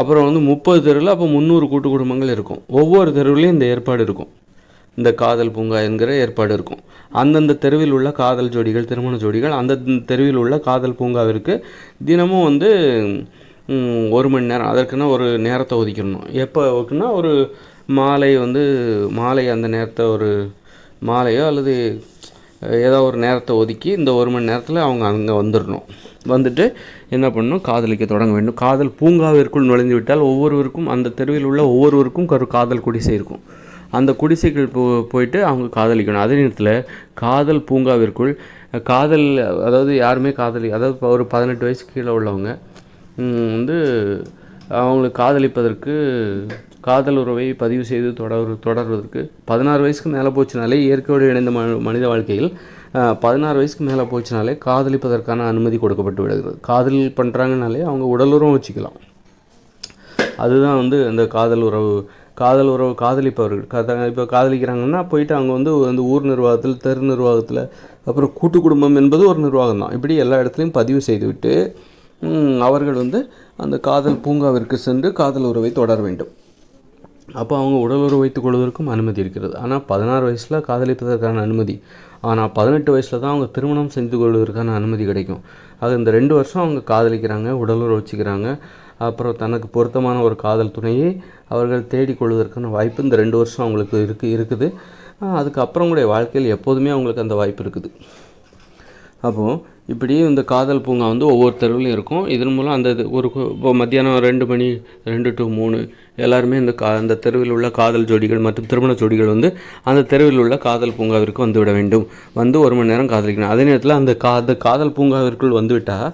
அப்புறம் 30 தெருவில் அப்போ 300 கூட்டு குடும்பங்கள் இருக்கும். ஒவ்வொரு தெருவிலையும் இந்த ஏற்பாடு இருக்கும், இந்த காதல் பூங்கா என்கிற ஏற்பாடு இருக்கும். அந்தந்த தெருவில் உள்ள காதல் ஜோடிகள், திருமண ஜோடிகள் அந்த தெருவில் உள்ள காதல் பூங்காவிற்கு தினமும் 1 மணி நேரம் அதற்குன்னா ஒரு நேரத்தை ஒதுக்கிடணும். எப்போ ஒதுக்குன்னா ஒரு மாலை அந்த நேரத்தை ஒரு மாலையோ அல்லது ஏதோ ஒரு நேரத்தை ஒதுக்கி இந்த 1 மணி நேரத்தில் அவங்க அங்கே வந்துட்டு என்ன பண்ணணும், காதலிக்க தொடங்க வேண்டும். காதல் பூங்காவிற்குள் நுழைந்து விட்டால் ஒவ்வொருவருக்கும், அந்த தெருவில் உள்ள ஒவ்வொருவருக்கும் ஒரு காதல் குடிசை இருக்கும். அந்த குடிசைகள் போயிட்டு அவங்க காதலிக்கணும். அதே நேரத்தில் காதல் பூங்காவிற்குள் அதாவது யாருமே அதாவது ஒரு 18 வயசுக்கு கீழே உள்ளவங்க அவங்களுக்கு காதலிப்பதற்கு, காதல் உறவை பதிவு செய்து தொடர்வதற்கு 16 வயசுக்கு மேலே போச்சுனாலே, இயற்கையோடு இணைந்த மனித வாழ்க்கையில் 16 வயசுக்கு மேலே போச்சுனாலே காதலிப்பதற்கான அனுமதி கொடுக்கப்பட்டு விடுகிறது. காதல் பண்ணுறாங்கனாலே அவங்க உடலுறவும் வச்சுக்கலாம். அதுதான் அந்த காதல் உறவு காதலிப்பவர்கள். இப்போ காதலிக்கிறாங்கன்னா போயிட்டு அவங்க அந்த ஊர் நிர்வாகத்தில், தெரு நிர்வாகத்தில், அப்புறம் கூட்டு குடும்பம் என்பது ஒரு நிர்வாகம் தான். இப்படி எல்லா இடத்துலையும் பதிவு செய்துவிட்டு அவர்கள் அந்த காதல் பூங்காவிற்கு சென்று காதல் உறவை தொடர வேண்டும். அப்போ அவங்க உடல் உறவு வைத்துக் கொள்வதற்கும் அனுமதி இருக்கிறது. ஆனால் 16 வயசில் காதலிப்பதற்கான அனுமதி, ஆனால் 18 வயசில் தான் அவங்க திருமணம் செய்து கொள்வதற்கான அனுமதி கிடைக்கும். அது இந்த 2 வருஷம் அவங்க காதலிக்கிறாங்க, உடல் உறவு வச்சுக்கிறாங்க. அப்புறம் தனக்கு பொருத்தமான ஒரு காதல் துணையை அவர்கள் தேடிக்கொள்வதற்கான வாய்ப்பு இந்த 2 வருஷம் அவங்களுக்கு இருக்குது. அதுக்கப்புறம் கூட வாழ்க்கையில் எப்போதுமே அவங்களுக்கு அந்த வாய்ப்பு இருக்குது. அப்போது இப்படி இந்த காதல் பூங்கா வந்து ஒவ்வொரு தெருவிலையும் இருக்கும். இதன் மூலம் அந்த இப்போ மத்தியானம் 2 மணி 2 to 3 எல்லாருமே அந்த தெருவில் உள்ள காதல் ஜோடிகள் மற்றும் திருமண ஜோடிகள் வந்து அந்த தெருவில் உள்ள காதல் பூங்காவிற்கு வந்துவிட வேண்டும். வந்து 1 மணி நேரம் காதலிக்கணும். அதே நேரத்தில் அந்த காதல் பூங்காவிற்குள் வந்துவிட்டால்,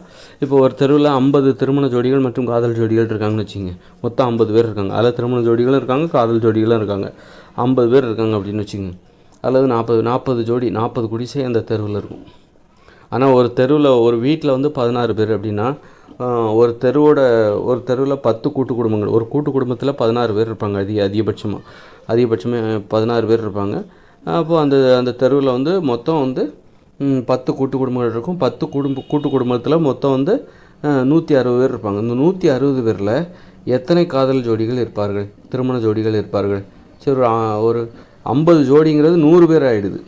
இப்போ ஒரு தெருவில் 50 திருமண ஜோடிகள் மற்றும் காதல் ஜோடிகள் இருக்காங்கன்னு வச்சுங்க. மொத்தம் 50 பேர் இருக்காங்க. அதில் திருமண ஜோடிகளும் இருக்காங்க, காதல் ஜோடிகளும் இருக்காங்க. 50 பேர் இருக்காங்க அப்படின்னு வச்சுங்க. அல்லது 40 ஜோடி 40 குடிசை அந்த தெருவில் இருக்கும். ஆனால் ஒரு தெருவில் ஒரு வீட்டில் வந்து 16 பேர் அப்படின்னா, ஒரு தெருவில் 10 கூட்டு குடும்பங்கள். ஒரு கூட்டு குடும்பத்தில் 16 பேர் இருப்பாங்க. அதிகபட்சமே 16 பேர் இருப்பாங்க. அப்போது அந்த தெருவில் வந்து மொத்தம் வந்து 10 கூட்டு குடும்பங்கள் இருக்கும். 10 கூட்டு குடும்பத்தில் மொத்தம் வந்து 160 பேர் இருப்பாங்க. இந்த 160 பேரில் எத்தனை காதல் ஜோடிகள் இருப்பார்கள், திருமண ஜோடிகள் இருப்பார்கள்? சரி, ஒரு 50 ஜோடிங்கிறது 100 பேர் ஆகிடுது.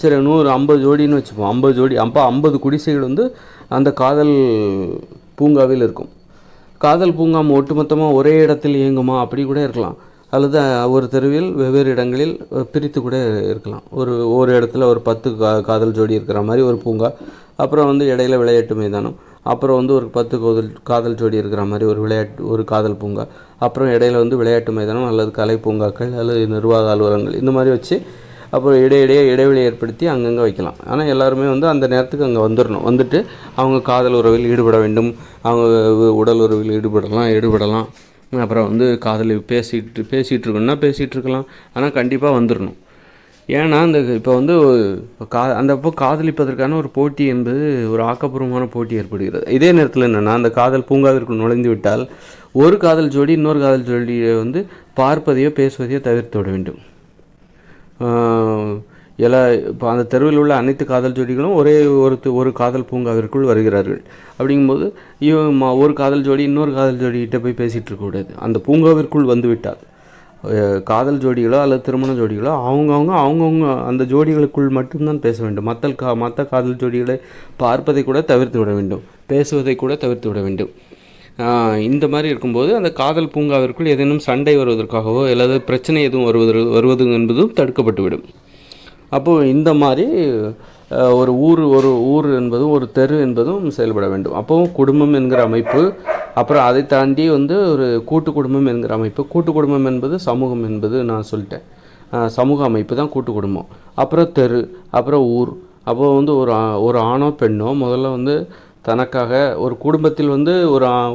சரி, 50 ஜோடின்னு வச்சுப்போம். 50 ஜோடி, அப்போ 50 குடிசைகள் வந்து அந்த காதல் பூங்காவில் இருக்கும். காதல் பூங்கா ஒட்டுமொத்தமாக ஒரே இடத்தில் இயங்குமா? அப்படி கூட இருக்கலாம். அல்லது ஒரு தெருவில் வெவ்வேறு இடங்களில் பிரித்து கூட இருக்கலாம். ஒரு இடத்துல ஒரு 10 காதல் ஜோடி இருக்கிற மாதிரி ஒரு பூங்கா, அப்புறம் வந்து இடையில விளையாட்டு மைதானம், அப்புறம் வந்து ஒரு 10 காதல் ஜோடி இருக்கிற மாதிரி ஒரு காதல் பூங்கா, அப்புறம் இடையில வந்து விளையாட்டு மைதானம் அல்லது கலை பூங்காக்கள் அல்லது நிர்வாக அலுவலகங்கள், இந்த மாதிரி வச்சு அப்புறம் இடைவெளி ஏற்படுத்தி அங்கங்கே வைக்கலாம். ஆனால் எல்லாருமே வந்து அந்த நேரத்துக்கு அங்கே வந்துடணும். வந்துட்டு அவங்க காதல் உறவில் ஈடுபட வேண்டும், அவங்க உடல் உறவில் ஈடுபடலாம். அப்புறம் வந்து காதல் பேசிகிட்டு இருக்கணும்னா பேசிகிட்டு இருக்கலாம். ஆனால் கண்டிப்பாக வந்துடணும். ஏன்னா இப்போ வந்து அப்போ காதலிப்பதற்கான ஒரு போட்டி என்பது ஒரு ஆக்கப்பூர்வமான போட்டி ஏற்படுகிறது. இதே நேரத்தில் என்னென்னா, அந்த காதல் பூங்காவிற்குள் நுழைந்து விட்டால் ஒரு காதல் ஜோடி இன்னொரு காதல் ஜோடியை வந்து பார்ப்பதையோ பேசுவதையோ தவிர்த்து விட வேண்டும். இப்போ அந்த தெருவில் உள்ள அனைத்து காதல் ஜோடிகளும் ஒரு காதல் பூங்காவிற்குள் வருகிறார்கள். அப்படிங்கும்போது ஒரு காதல் ஜோடி இன்னொரு காதல் ஜோடிகிட்ட போய் பேசிகிட்டு இருக்கக்கூடாது. அந்த பூங்காவிற்குள் வந்துவிட்டால் காதல் ஜோடிகளோ அல்லது திருமண ஜோடிகளோ அவங்கவுங்க அந்த ஜோடிகளுக்குள் மட்டும்தான் பேச வேண்டும். மற்ற காதல் ஜோடிகளை பார்ப்பதை கூட தவிர்த்து விட வேண்டும், பேசுவதை கூட தவிர்த்து விட வேண்டும். இந்த மாதிரி இருக்கும்போது அந்த காதல் பூங்காவிற்குள் ஏதேனும் சண்டை வருவதற்காகவோ அல்லது பிரச்சனை எதுவும் வருவது என்பதும் தடுக்கப்பட்டுவிடும். அப்போது இந்த மாதிரி ஒரு ஊர் என்பதும் ஒரு தெரு என்பதும் செயல்பட வேண்டும். அப்போது குடும்பம் என்கிற அமைப்பு, அப்புறம் அதை தாண்டி வந்து ஒரு கூட்டு குடும்பம் என்கிற அமைப்பு. கூட்டு குடும்பம் என்பது சமூகம் என்பது நான் சொல்லிட்டேன். சமூக அமைப்பு தான் கூட்டு குடும்பம். அப்புறம் தெரு, அப்புறம் ஊர். அப்போது வந்து ஒரு ஆணோ பெண்ணோ முதல்ல வந்து தனக்காக ஒரு குடும்பத்தில் வந்து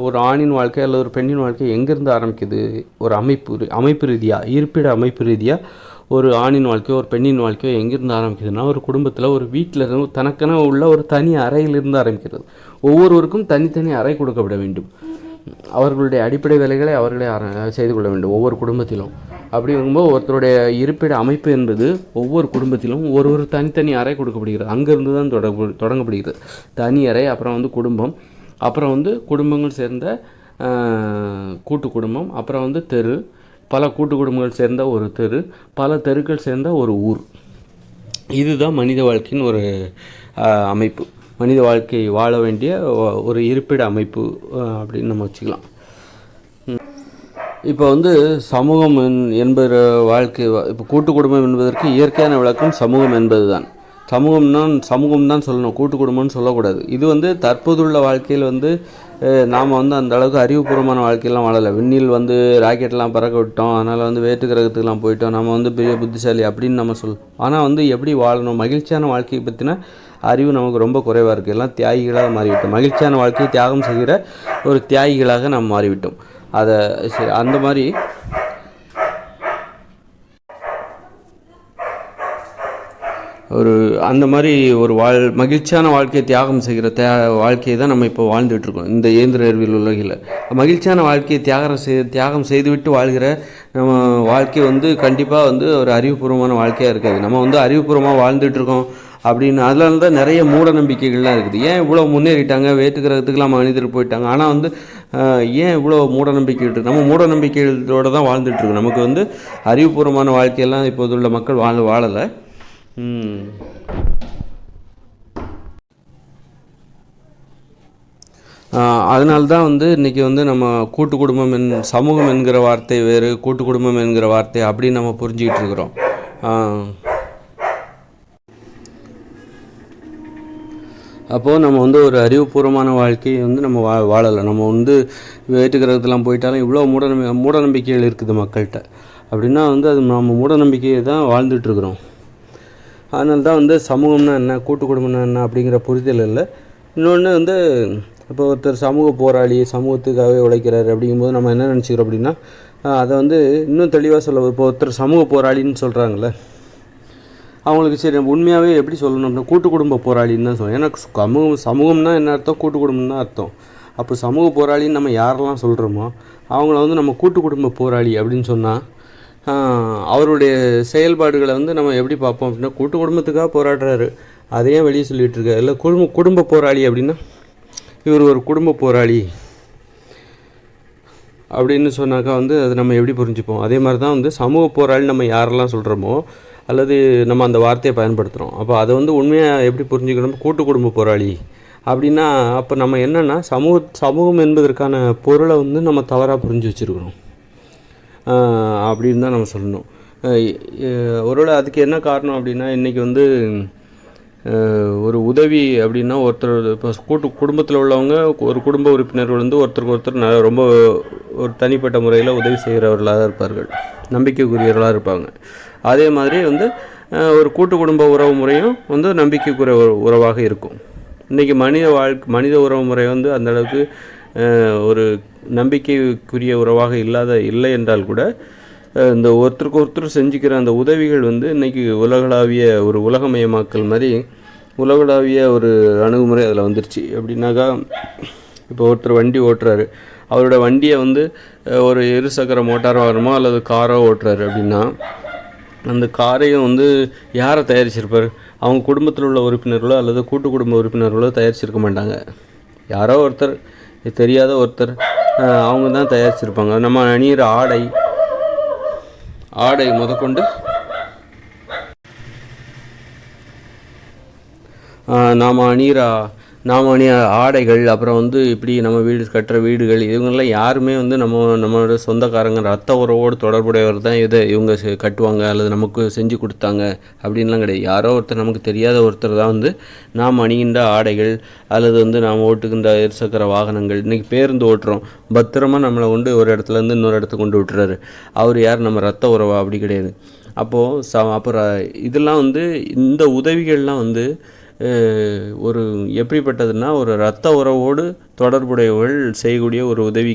ஒரு ஆணின் வாழ்க்கை அல்லது ஒரு பெண்ணின் வாழ்க்கை எங்கேருந்து ஆரம்பிக்குது? ஒரு அமைப்பு ரீதியாக, இருப்பிட அமைப்பு ரீதியாக ஒரு ஆணின் வாழ்க்கையோ ஒரு பெண்ணின் வாழ்க்கையோ எங்கேருந்து ஆரம்பிக்குதுன்னா, ஒரு குடும்பத்தில் ஒரு வீட்டில் இருந்து தனக்கென உள்ள ஒரு தனி அறையிலிருந்து ஆரம்பிக்கிறது. ஒவ்வொருவருக்கும் தனித்தனி அறை கொடுக்கப்பட வேண்டும். அவர்களுடைய அடிப்படை வேலைகளை அவர்களே செய்து கொள்ள வேண்டும் ஒவ்வொரு குடும்பத்திலும். அப்படி இருக்கும்போது ஒருத்தருடைய இருப்பிட அமைப்பு என்பது ஒவ்வொரு குடும்பத்திலும் ஒரு தனித்தனி அறை கொடுக்கப்படுகிறது. அங்கேருந்து தான் தொடங்கப்படுகிறது தனி அறை. அப்புறம் வந்து குடும்பம், அப்புறம் வந்து குடும்பங்கள் சேர்ந்த கூட்டு குடும்பம், அப்புறம் வந்து தெரு, பல கூட்டு குடும்பங்கள் சேர்ந்த ஒரு தெரு, பல தெருக்கள் சேர்ந்த ஒரு ஊர். இதுதான் மனித வாழ்க்கையின் ஒரு அமைப்பு. மனித வாழ்க்கை வாழ வேண்டிய ஒரு இருப்பிட அமைப்பு அப்படின்னு நம்ம வச்சுக்கலாம். இப்போ வந்து சமூகம் என்பது வாழ்க்கை, இப்போ கூட்டு குடும்பம் என்பதற்கு இயற்கையான விளக்கம் சமூகம் என்பது தான். சமூகம் தான் சொல்லணும், கூட்டு குடும்பம்னு சொல்லக்கூடாது. இது வந்து தற்போதுள்ள வாழ்க்கையில் வந்து நாம் வந்து அந்த அளவுக்கு அறிவுபூர்வமான வாழ்க்கையெல்லாம் வாழலை. விண்ணில் வந்து ராக்கெட்லாம் பறக்க விட்டோம், அதனால் வந்து வேற்று கிரகத்துக்கெலாம் போயிட்டோம், நம்ம வந்து பெரிய புத்திசாலி அப்படின்னு நம்ம சொல்லுவோம். ஆனால் வந்து எப்படி வாழணும், மகிழ்ச்சியான வாழ்க்கையை பற்றின அறிவு நமக்கு ரொம்ப குறைவாக இருக்குது. எல்லாம் தியாகிகளாக மாறிவிட்டோம். மகிழ்ச்சியான வாழ்க்கையை தியாகம் செய்கிற ஒரு தியாகிகளாக நாம் மாறிவிட்டோம். அந்த மாதிரி ஒரு மகிழ்ச்சியான வாழ்க்கையை தியாகம் செய்கிற வாழ்க்கையை தான் நம்ம இப்போ வாழ்ந்துகிட்ருக்கோம் இந்த இயந்திர அறிவியல் உலகில். மகிழ்ச்சியான வாழ்க்கையை தியாகம் செய்துவிட்டு வாழ்கிற நம்ம வாழ்க்கை வந்து கண்டிப்பாக வந்து ஒரு அறிவுபூர்வமான வாழ்க்கையாக இருக்காது. நம்ம வந்து அறிவுபூர்வமாக வாழ்ந்துட்டுருக்கோம் அப்படின்னு அதனால தான் நிறைய மூட நம்பிக்கைகள்லாம் இருக்குது. ஏன் இவ்வளோ முன்னேறிட்டாங்க, வேற்றுக்கிறதுக்கெலாம் மனிதர் போயிட்டாங்க, ஆனால் வந்து ஏன் இவ்வளோ மூட நம்பிக்கை இருக்குது? நம்ம மூட நம்பிக்கைகளோடு தான் வாழ்ந்துட்டுருக்கோம். நமக்கு வந்து அறிவுபூர்வமான வாழ்க்கையெல்லாம் இப்போது உள்ள மக்கள் வாழலை. அதனால்தான் வந்து இன்றைக்கி வந்து நம்ம கூட்டு குடும்பம் சமூகம் என்கிற வார்த்தை வேறு, கூட்டு குடும்பம் என்கிற வார்த்தை அப்படின்னு நம்ம புரிஞ்சிக்கிட்டு இருக்கிறோம். அப்போது நம்ம வந்து ஒரு அறிவுபூர்வமான வாழ்க்கையை வந்து நம்ம வாழலை. நம்ம வந்து வேற்று கிரகத்தெலாம் போயிட்டாலும் இவ்வளோ மூடநம்பிக்கைகள் இருக்குது மக்கள்கிட்ட. அப்படின்னா வந்து அது நம்ம மூடநம்பிக்கையை தான் வாழ்ந்துட்டுருக்குறோம். அதனால தான் வந்து சமூகம்னா என்ன, கூட்டு குடும்பம்னா என்ன அப்படிங்கிற புரிதல் இல்லை. இன்னொன்று வந்து இப்போ ஒருத்தர் சமூக போராளி, சமூகத்துக்காகவே உழைக்கிறாரு அப்படிங்கும்போது நம்ம என்ன நினச்சிக்கிறோம் அப்படின்னா, அதை வந்து இன்னும் தெளிவாக சொல்ல, இப்போ ஒருத்தர் சமூக போராளின்னு சொல்கிறாங்களே, அவங்களுக்கு சரி உண்மையாகவே எப்படி சொல்லணும் அப்படின்னா கூட்டு குடும்ப போராளின்னு தான் சொல்லணும். ஏன்னா சமூகம்னா என்ன அர்த்தம், கூட்டு குடும்பம் தான் அர்த்தம். அப்போ சமூக போராளின்னு நம்ம யாரெல்லாம் சொல்கிறோமோ அவங்கள வந்து நம்ம கூட்டு குடும்ப போராளி அப்படின்னு சொன்னால் அவருடைய செயல்பாடுகளை வந்து நம்ம எப்படி பார்ப்போம் அப்படின்னா, கூட்டு குடும்பத்துக்காக போராடுறாரு அதையே வெளியே சொல்லிகிட்டு இருக்காரு. இல்லை குடும்ப போராளி அப்படின்னா இவர் ஒரு குடும்ப போராளி அப்படின்னு சொன்னாக்கா வந்து அது நம்ம எப்படி புரிஞ்சுப்போம். அதே மாதிரி தான் வந்து சமூக போராளி நம்ம யாரெல்லாம் சொல்கிறோமோ அல்லது நம்ம அந்த வார்த்தையை பயன்படுத்துகிறோம். அப்போ அதை வந்து உண்மையாக எப்படி புரிஞ்சுக்கணும், கூட்டு குடும்ப போராளி அப்படின்னா அப்போ நம்ம என்னென்னா சமூகம் என்பதற்கான பொருளை வந்து நம்ம தவறாக புரிஞ்சு வச்சுருக்கிறோம் அப்படின்னு தான் நம்ம சொல்லணும். ஒருவேளை அதுக்கு என்ன காரணம் அப்படின்னா, இன்றைக்கி வந்து ஒரு உதவி அப்படின்னா ஒருத்தர் இப்போ குடும்பத்தில் உள்ளவங்க ஒரு குடும்ப உறுப்பினர்கள் வந்து ஒருத்தருக்கு ஒருத்தர் ரொம்ப ஒரு தனிப்பட்ட முறையில் உதவி செய்கிறவர்களாக இருப்பார்கள், நம்பிக்கைக்குரியவர்களாக இருப்பாங்க. அதே மாதிரி வந்து ஒரு கூட்டு குடும்ப உறவு முறையும் வந்து நம்பிக்கைக்குரிய உறவாக இருக்கும். இன்றைக்கி மனித உறவு முறை வந்து அந்தளவுக்கு ஒரு நம்பிக்கைக்குரிய உறவாக இல்லை என்றால் கூட இந்த ஒருத்தருக்கு ஒருத்தர் செஞ்சுக்கிற அந்த உதவிகள் வந்து இன்றைக்கி உலகளாவிய ஒரு உலகமயமாக்கல் மாதிரி உலகளாவிய ஒரு அணுகுமுறை அதில் வந்துருச்சு. எப்படின்னாக்கா இப்போ ஒருத்தர் வண்டி ஓட்டுறாரு, அவரோட வண்டியை வந்து ஒரு இருசக்கர மோட்டார் வாகனமோ அல்லது காரோ ஓட்டுறாரு அப்படின்னா அந்த காரையும் வந்து யாரை தயாரிச்சிருப்பார், அவங்க குடும்பத்தில் உள்ள உறுப்பினர்களோ அல்லது கூட்டு குடும்ப உறுப்பினர்களோ தயாரிச்சிருக்க மாட்டாங்க. யாரோ ஒருத்தர், தெரியாத ஒருத்தர், அவங்க தான் தயாரிச்சிருப்பாங்க. நம்ம அணியிற ஆடை முதற்கொண்டு நாம் அணிய ஆடைகள், அப்புறம் வந்து இப்படி நம்ம கட்டுற வீடுகள், இவங்கெல்லாம் யாருமே வந்து நம்மளோட சொந்தக்காரங்க ரத்த உறவோடு தொடர்புடையவர் தான் இவங்க கட்டுவாங்க அல்லது நமக்கு செஞ்சு கொடுத்தாங்க அப்படின்லாம் கிடையாது. யாரோ ஒருத்தர், நமக்கு தெரியாத ஒருத்தர் தான் வந்து நாம் அணிகின்ற ஆடைகள் அல்லது வந்து நாம் ஓட்டுகின்ற இருசக்கர வாகனங்கள். இன்றைக்கி பேருந்து ஓட்டுறோம், பத்திரமாக நம்மளை கொண்டு ஒரு இடத்துலேருந்து இன்னொரு இடத்துக்கு கொண்டு விட்டுறாரு. அவர் யார், நம்ம ரத்த உறவா? அப்படி கிடையாது. அப்போது அப்புறம் இதெல்லாம் வந்து இந்த உதவிகள்லாம் வந்து ஒரு எப்படிப்பட்டதுன்னா ஒரு இரத்த உறவோடு தொடர்புடையவர்கள் செய்யக்கூடிய ஒரு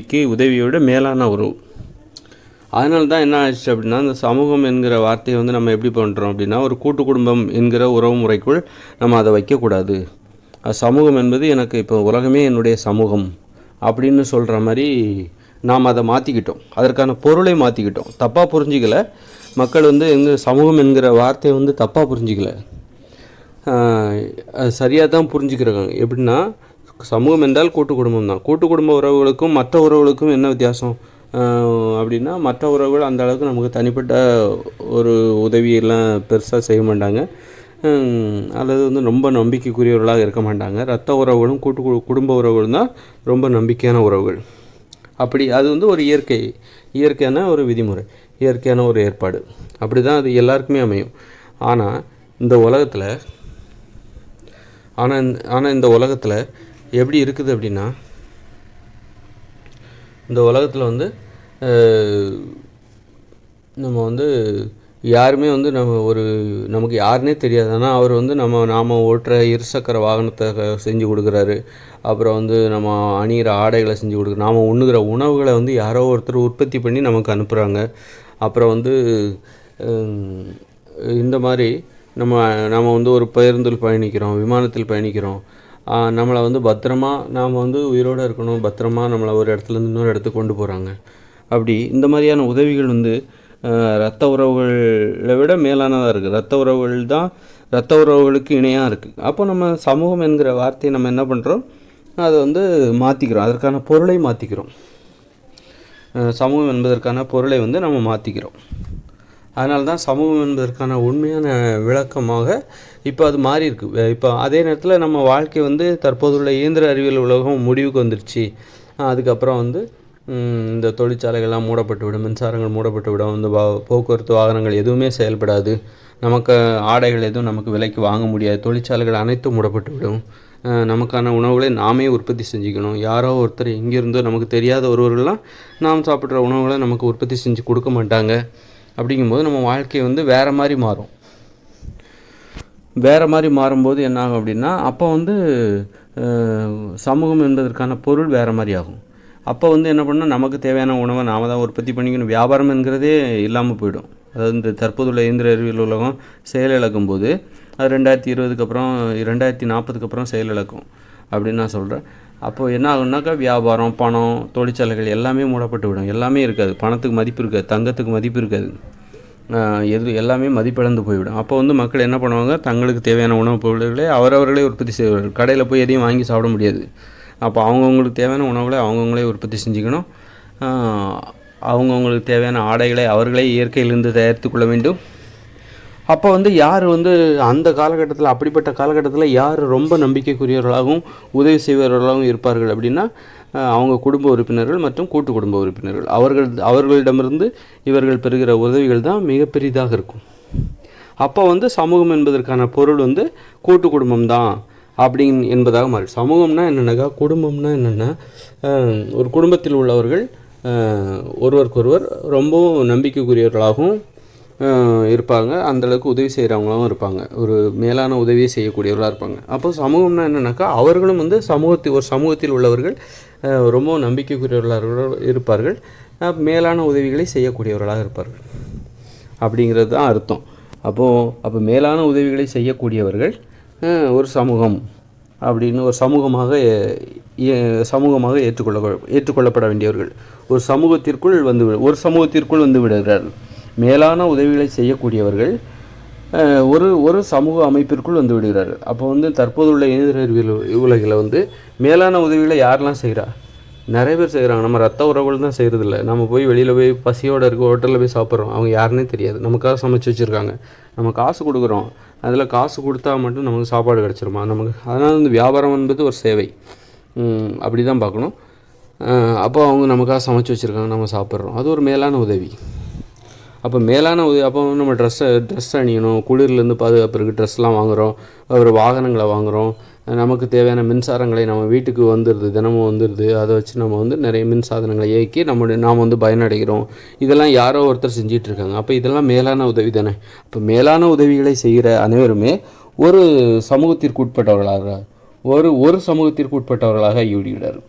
உதவியோட மேலான உறவு. அதனால தான் என்ன ஆச்சு அப்படின்னா, இந்த சமூகம் என்கிற வார்த்தையை வந்து நம்ம எப்படி பண்ணுறோம் அப்படின்னா, ஒரு கூட்டு குடும்பம் என்கிற உறவு முறைக்குள் நம்ம அதை வைக்கக்கூடாது. சமூகம் என்பது எனக்கு இப்போ உலகமே என்னுடைய சமூகம் அப்படின்னு சொல்கிற மாதிரி நாம் அதை மாற்றிக்கிட்டோம். அதற்கான பொருளை மாற்றிக்கிட்டோம். தப்பாக புரிஞ்சிக்கல மக்கள் வந்து சமூகம் என்கிற வார்த்தையை வந்து தப்பாக புரிஞ்சிக்கல, அது சரியாக தான் புரிஞ்சுக்கிறாங்க. எப்படின்னா, சமூகம் என்றால் கூட்டு குடும்பம் தான். கூட்டு குடும்ப உறவுகளுக்கும் மற்ற உறவுகளுக்கும் என்ன வித்தியாசம் அப்படின்னா, மற்ற உறவுகள் அந்த அளவுக்கு நமக்கு தனிப்பட்ட ஒரு உதவியெல்லாம் பெருசாக செய்ய மாட்டாங்க அல்லது வந்து ரொம்ப நம்பிக்கைக்குரியவர்களாக இருக்க மாட்டாங்க. இரத்த உறவுகளும் குடும்ப உறவுகளும் தான் ரொம்ப நம்பிக்கையான உறவுகள். அப்படி அது வந்து ஒரு இயற்கையான ஒரு விதிமுறை, இயற்கையான ஒரு ஏற்பாடு. அப்படி தான் அது எல்லாருக்குமே அமையும். ஆனால் இந்த உலகத்தில் எப்படி இருக்குது அப்படின்னா, இந்த உலகத்தில் வந்து நம்ம வந்து யாருமே வந்து நமக்கு யாருன்னே தெரியாது. ஆனால் அவர் வந்து நாம் ஓட்டுற இருசக்கர வாகனத்தை செஞ்சு கொடுக்குறாரு. அப்புறம் வந்து நம்ம அணிகிற ஆடைகளை செஞ்சு கொடுக்குறாரு. நாம் உண்ணுகிற உணவுகளை வந்து யாரோ ஒருத்தர் உற்பத்தி பண்ணி நமக்கு அனுப்புகிறாங்க. அப்புறம் வந்து இந்த மாதிரி நம்ம வந்து ஒரு பேருந்தில் பயணிக்கிறோம், விமானத்தில் பயணிக்கிறோம். நம்மளை வந்து பத்திரமா நாம் வந்து உயிரோடு இருக்கணும், பத்திரமா நம்மளை ஒரு இடத்துலேருந்து இன்னொரு இடத்துக்கு கொண்டு போகிறாங்க. அப்படி இந்த மாதிரியான உதவிகள் வந்து இரத்த உறவுகளை விட மேலானதாக இருக்குது. இரத்த உறவுகளுக்கு இணையாக இருக்குது. அப்போ நம்ம சமூகம் என்கிற வார்த்தையை நம்ம என்ன பண்ணுறோம், அதை வந்து மாற்றிக்கிறோம். அதற்கான பொருளை மாற்றிக்கிறோம். சமூகம் என்பதற்கான பொருளை வந்து நம்ம மாற்றிக்கிறோம். அதனால தான் சமூகம் என்பதற்கான உண்மையான விளக்கமாக இப்போ அது மாறி இருக்குது. இப்போ அதே நேரத்தில் நம்ம வாழ்க்கை வந்து தற்போதுள்ள இயந்திர அறிவியல் உலகம் முடிவுக்கு வந்துருச்சு. அதுக்கப்புறம் வந்து இந்த தொழிற்சாலைகள்லாம் மூடப்பட்டு விடும், மின்சாரங்கள் மூடப்பட்டு விடும், இந்த போக்குவரத்து வாகனங்கள் எதுவுமே செயல்படாது, நமக்கு ஆடைகள் எதுவும் நமக்கு விலைக்கு வாங்க முடியாது, தொழிற்சாலைகள் அனைத்தும் மூடப்பட்டு விடும். நமக்கான உணவுகளை நாமே உற்பத்தி செஞ்சுக்கணும். யாரோ ஒருத்தர் எங்கேருந்தோ நமக்கு தெரியாத ஒருவர்கள்லாம் நாம் சாப்பிட்ற உணவுகளை நமக்கு உற்பத்தி செஞ்சு கொடுக்க மாட்டாங்க. அப்படிங்கும்போது நம்ம வாழ்க்கை வந்து வேறு மாதிரி மாறும். வேறு மாதிரி மாறும்போது என்ன ஆகும் அப்படின்னா, அப்போ வந்து சமூகம் என்பதற்கான பொருள் வேறு மாதிரி ஆகும். அப்போ வந்து என்ன பண்ணால் நமக்கு தேவையான உணவை நாம் தான் உற்பத்தி பண்ணிக்கணும். வியாபாரம் என்கிறதே இல்லாமல் போயிடும். அதாவது இந்த தற்போதுள்ள இயந்திர அறிவியல் உலகம் செயலிழக்கும் போது அது 2020க்கு அப்புறம் 2040க்கு அப்புறம் செயலிழக்கும் அப்படின்னு நான் சொல்கிறேன். அப்போது என்ன ஆகுனாக்கா வியாபாரம், பணம், தொழிற்சாலைகள் எல்லாமே மூடப்பட்டு விடும். எல்லாமே இருக்காது. பணத்துக்கு மதிப்பு இருக்காது, தங்கத்துக்கு மதிப்பு இருக்காது, எல்லாமே மதிப்பிழந்து போய்விடும். அப்போ வந்து மக்கள் என்ன பண்ணுவாங்க, தங்களுக்கு தேவையான உணவுப் பொருட்களை அவரவர்களே உற்பத்தி செய்வார்கள். கடையில் போய் எதையும் வாங்கி சாப்பிட முடியாது. அப்போ அவங்கவுங்களுக்கு தேவையான உணவுகளை அவங்கவுங்களே உற்பத்தி செஞ்சுக்கணும். அவங்கவுங்களுக்கு தேவையான ஆடைகளை அவர்களே இயற்கையிலிருந்து தயாரித்து கொள்ள வேண்டும். அப்போ வந்து யார் வந்து அந்த காலகட்டத்தில், அப்படிப்பட்ட காலகட்டத்தில் யார் ரொம்ப நம்பிக்கைக்குரியவர்களாகவும் உதவி செய்பவர்களாகவும் இருப்பார்கள் அப்படின்னா, அவங்க குடும்ப உறுப்பினர்கள் மற்றும் கூட்டு குடும்ப உறுப்பினர்கள். அவர்களிடமிருந்து இவர்கள் பெறுகிற உதவிகள் தான் மிகப்பெரிதாக இருக்கும். அப்போ வந்து சமூகம் என்பதற்கான பொருள் வந்து கூட்டு குடும்பம் தான் என்பதாக மாறி. சமூகம்னா என்னென்னாக்கா, குடும்பம்னா என்னென்னா, ஒரு குடும்பத்தில் உள்ளவர்கள் ஒருவருக்கொருவர் ரொம்பவும் நம்பிக்கைக்குரியவர்களாகவும் இருப்பாங்க. அந்தளவுக்கு உதவி செய்கிறவங்களாகவும் இருப்பாங்க. ஒரு மேலான உதவியை செய்யக்கூடியவர்களாக இருப்பாங்க. அப்போ சமூகம்னா என்னென்னாக்கா, அவர்களும் வந்து ஒரு சமூகத்தில் உள்ளவர்கள் ரொம்ப நம்பிக்கைக்குரியவர்களாக இருப்பார்கள், மேலான உதவிகளை செய்யக்கூடியவர்களாக இருப்பார்கள் அப்படிங்கிறது தான் அர்த்தம். அப்போ மேலான உதவிகளை செய்யக்கூடியவர்கள் ஒரு சமூகம் அப்படின்னு ஒரு சமூகமாக ஏற்றுக்கொள்ளப்பட வேண்டியவர்கள் ஒரு சமூகத்திற்குள் வந்து விடுகிறார்கள். மேலான உதவிகளை செய்யக்கூடியவர்கள் ஒரு சமூக அமைப்பிற்குள் வந்து விடுகிறார்கள். அப்போ வந்து தற்போதுள்ள இயந்திர அறிவியல் உலகில் வந்து மேலான உதவிகளை யாரெல்லாம் செய்கிறா? நிறைய பேர் செய்கிறாங்க. நம்ம ரத்த உறவுகள் தான் செய்கிறதில்ல. நம்ம போய் வெளியில் போய் பசியோடு இருக்க ஹோட்டலில் போய் சாப்பிட்றோம். அவங்க யாருன்னே தெரியாது. நமக்காக சமைச்சு வச்சுருக்காங்க. நம்ம காசு கொடுக்குறோம். அதில் காசு கொடுத்தா மட்டும் நமக்கு சாப்பாடு கிடச்சிருமா? அதனால் வந்து வியாபாரம் என்பது ஒரு சேவை, அப்படி தான் பார்க்கணும். அப்போ அவங்க நமக்காக சமைச்சு வச்சுருக்காங்க, நம்ம சாப்பிட்றோம். அது ஒரு மேலான உதவி. அப்போ மேலான உதவி. அப்போ நம்ம ட்ரெஸ் அணியணும், குளிர்லேருந்து பாதுகாப்புக்கு ட்ரெஸ்லாம் வாங்குகிறோம், ஒரு வாகனங்களை வாங்குகிறோம், நமக்கு தேவையான மின்சாரங்களை நம்ம வீட்டுக்கு வந்துடுது, தினமும் வந்துடுது. அதை வச்சு நம்ம வந்து நிறைய மின் சாதனங்களை இயக்கி நாம் வந்து பயனடைகிறோம். இதெல்லாம் யாரோ ஒருத்தர் செஞ்சிட்ருக்காங்க. அப்போ இதெல்லாம் மேலான உதவி தானே. அப்போ மேலான உதவிகளை செய்கிற அனைவருமே ஒரு சமூகத்திற்கு உட்பட்டவர்களாக ஈடுபடுகிறார்.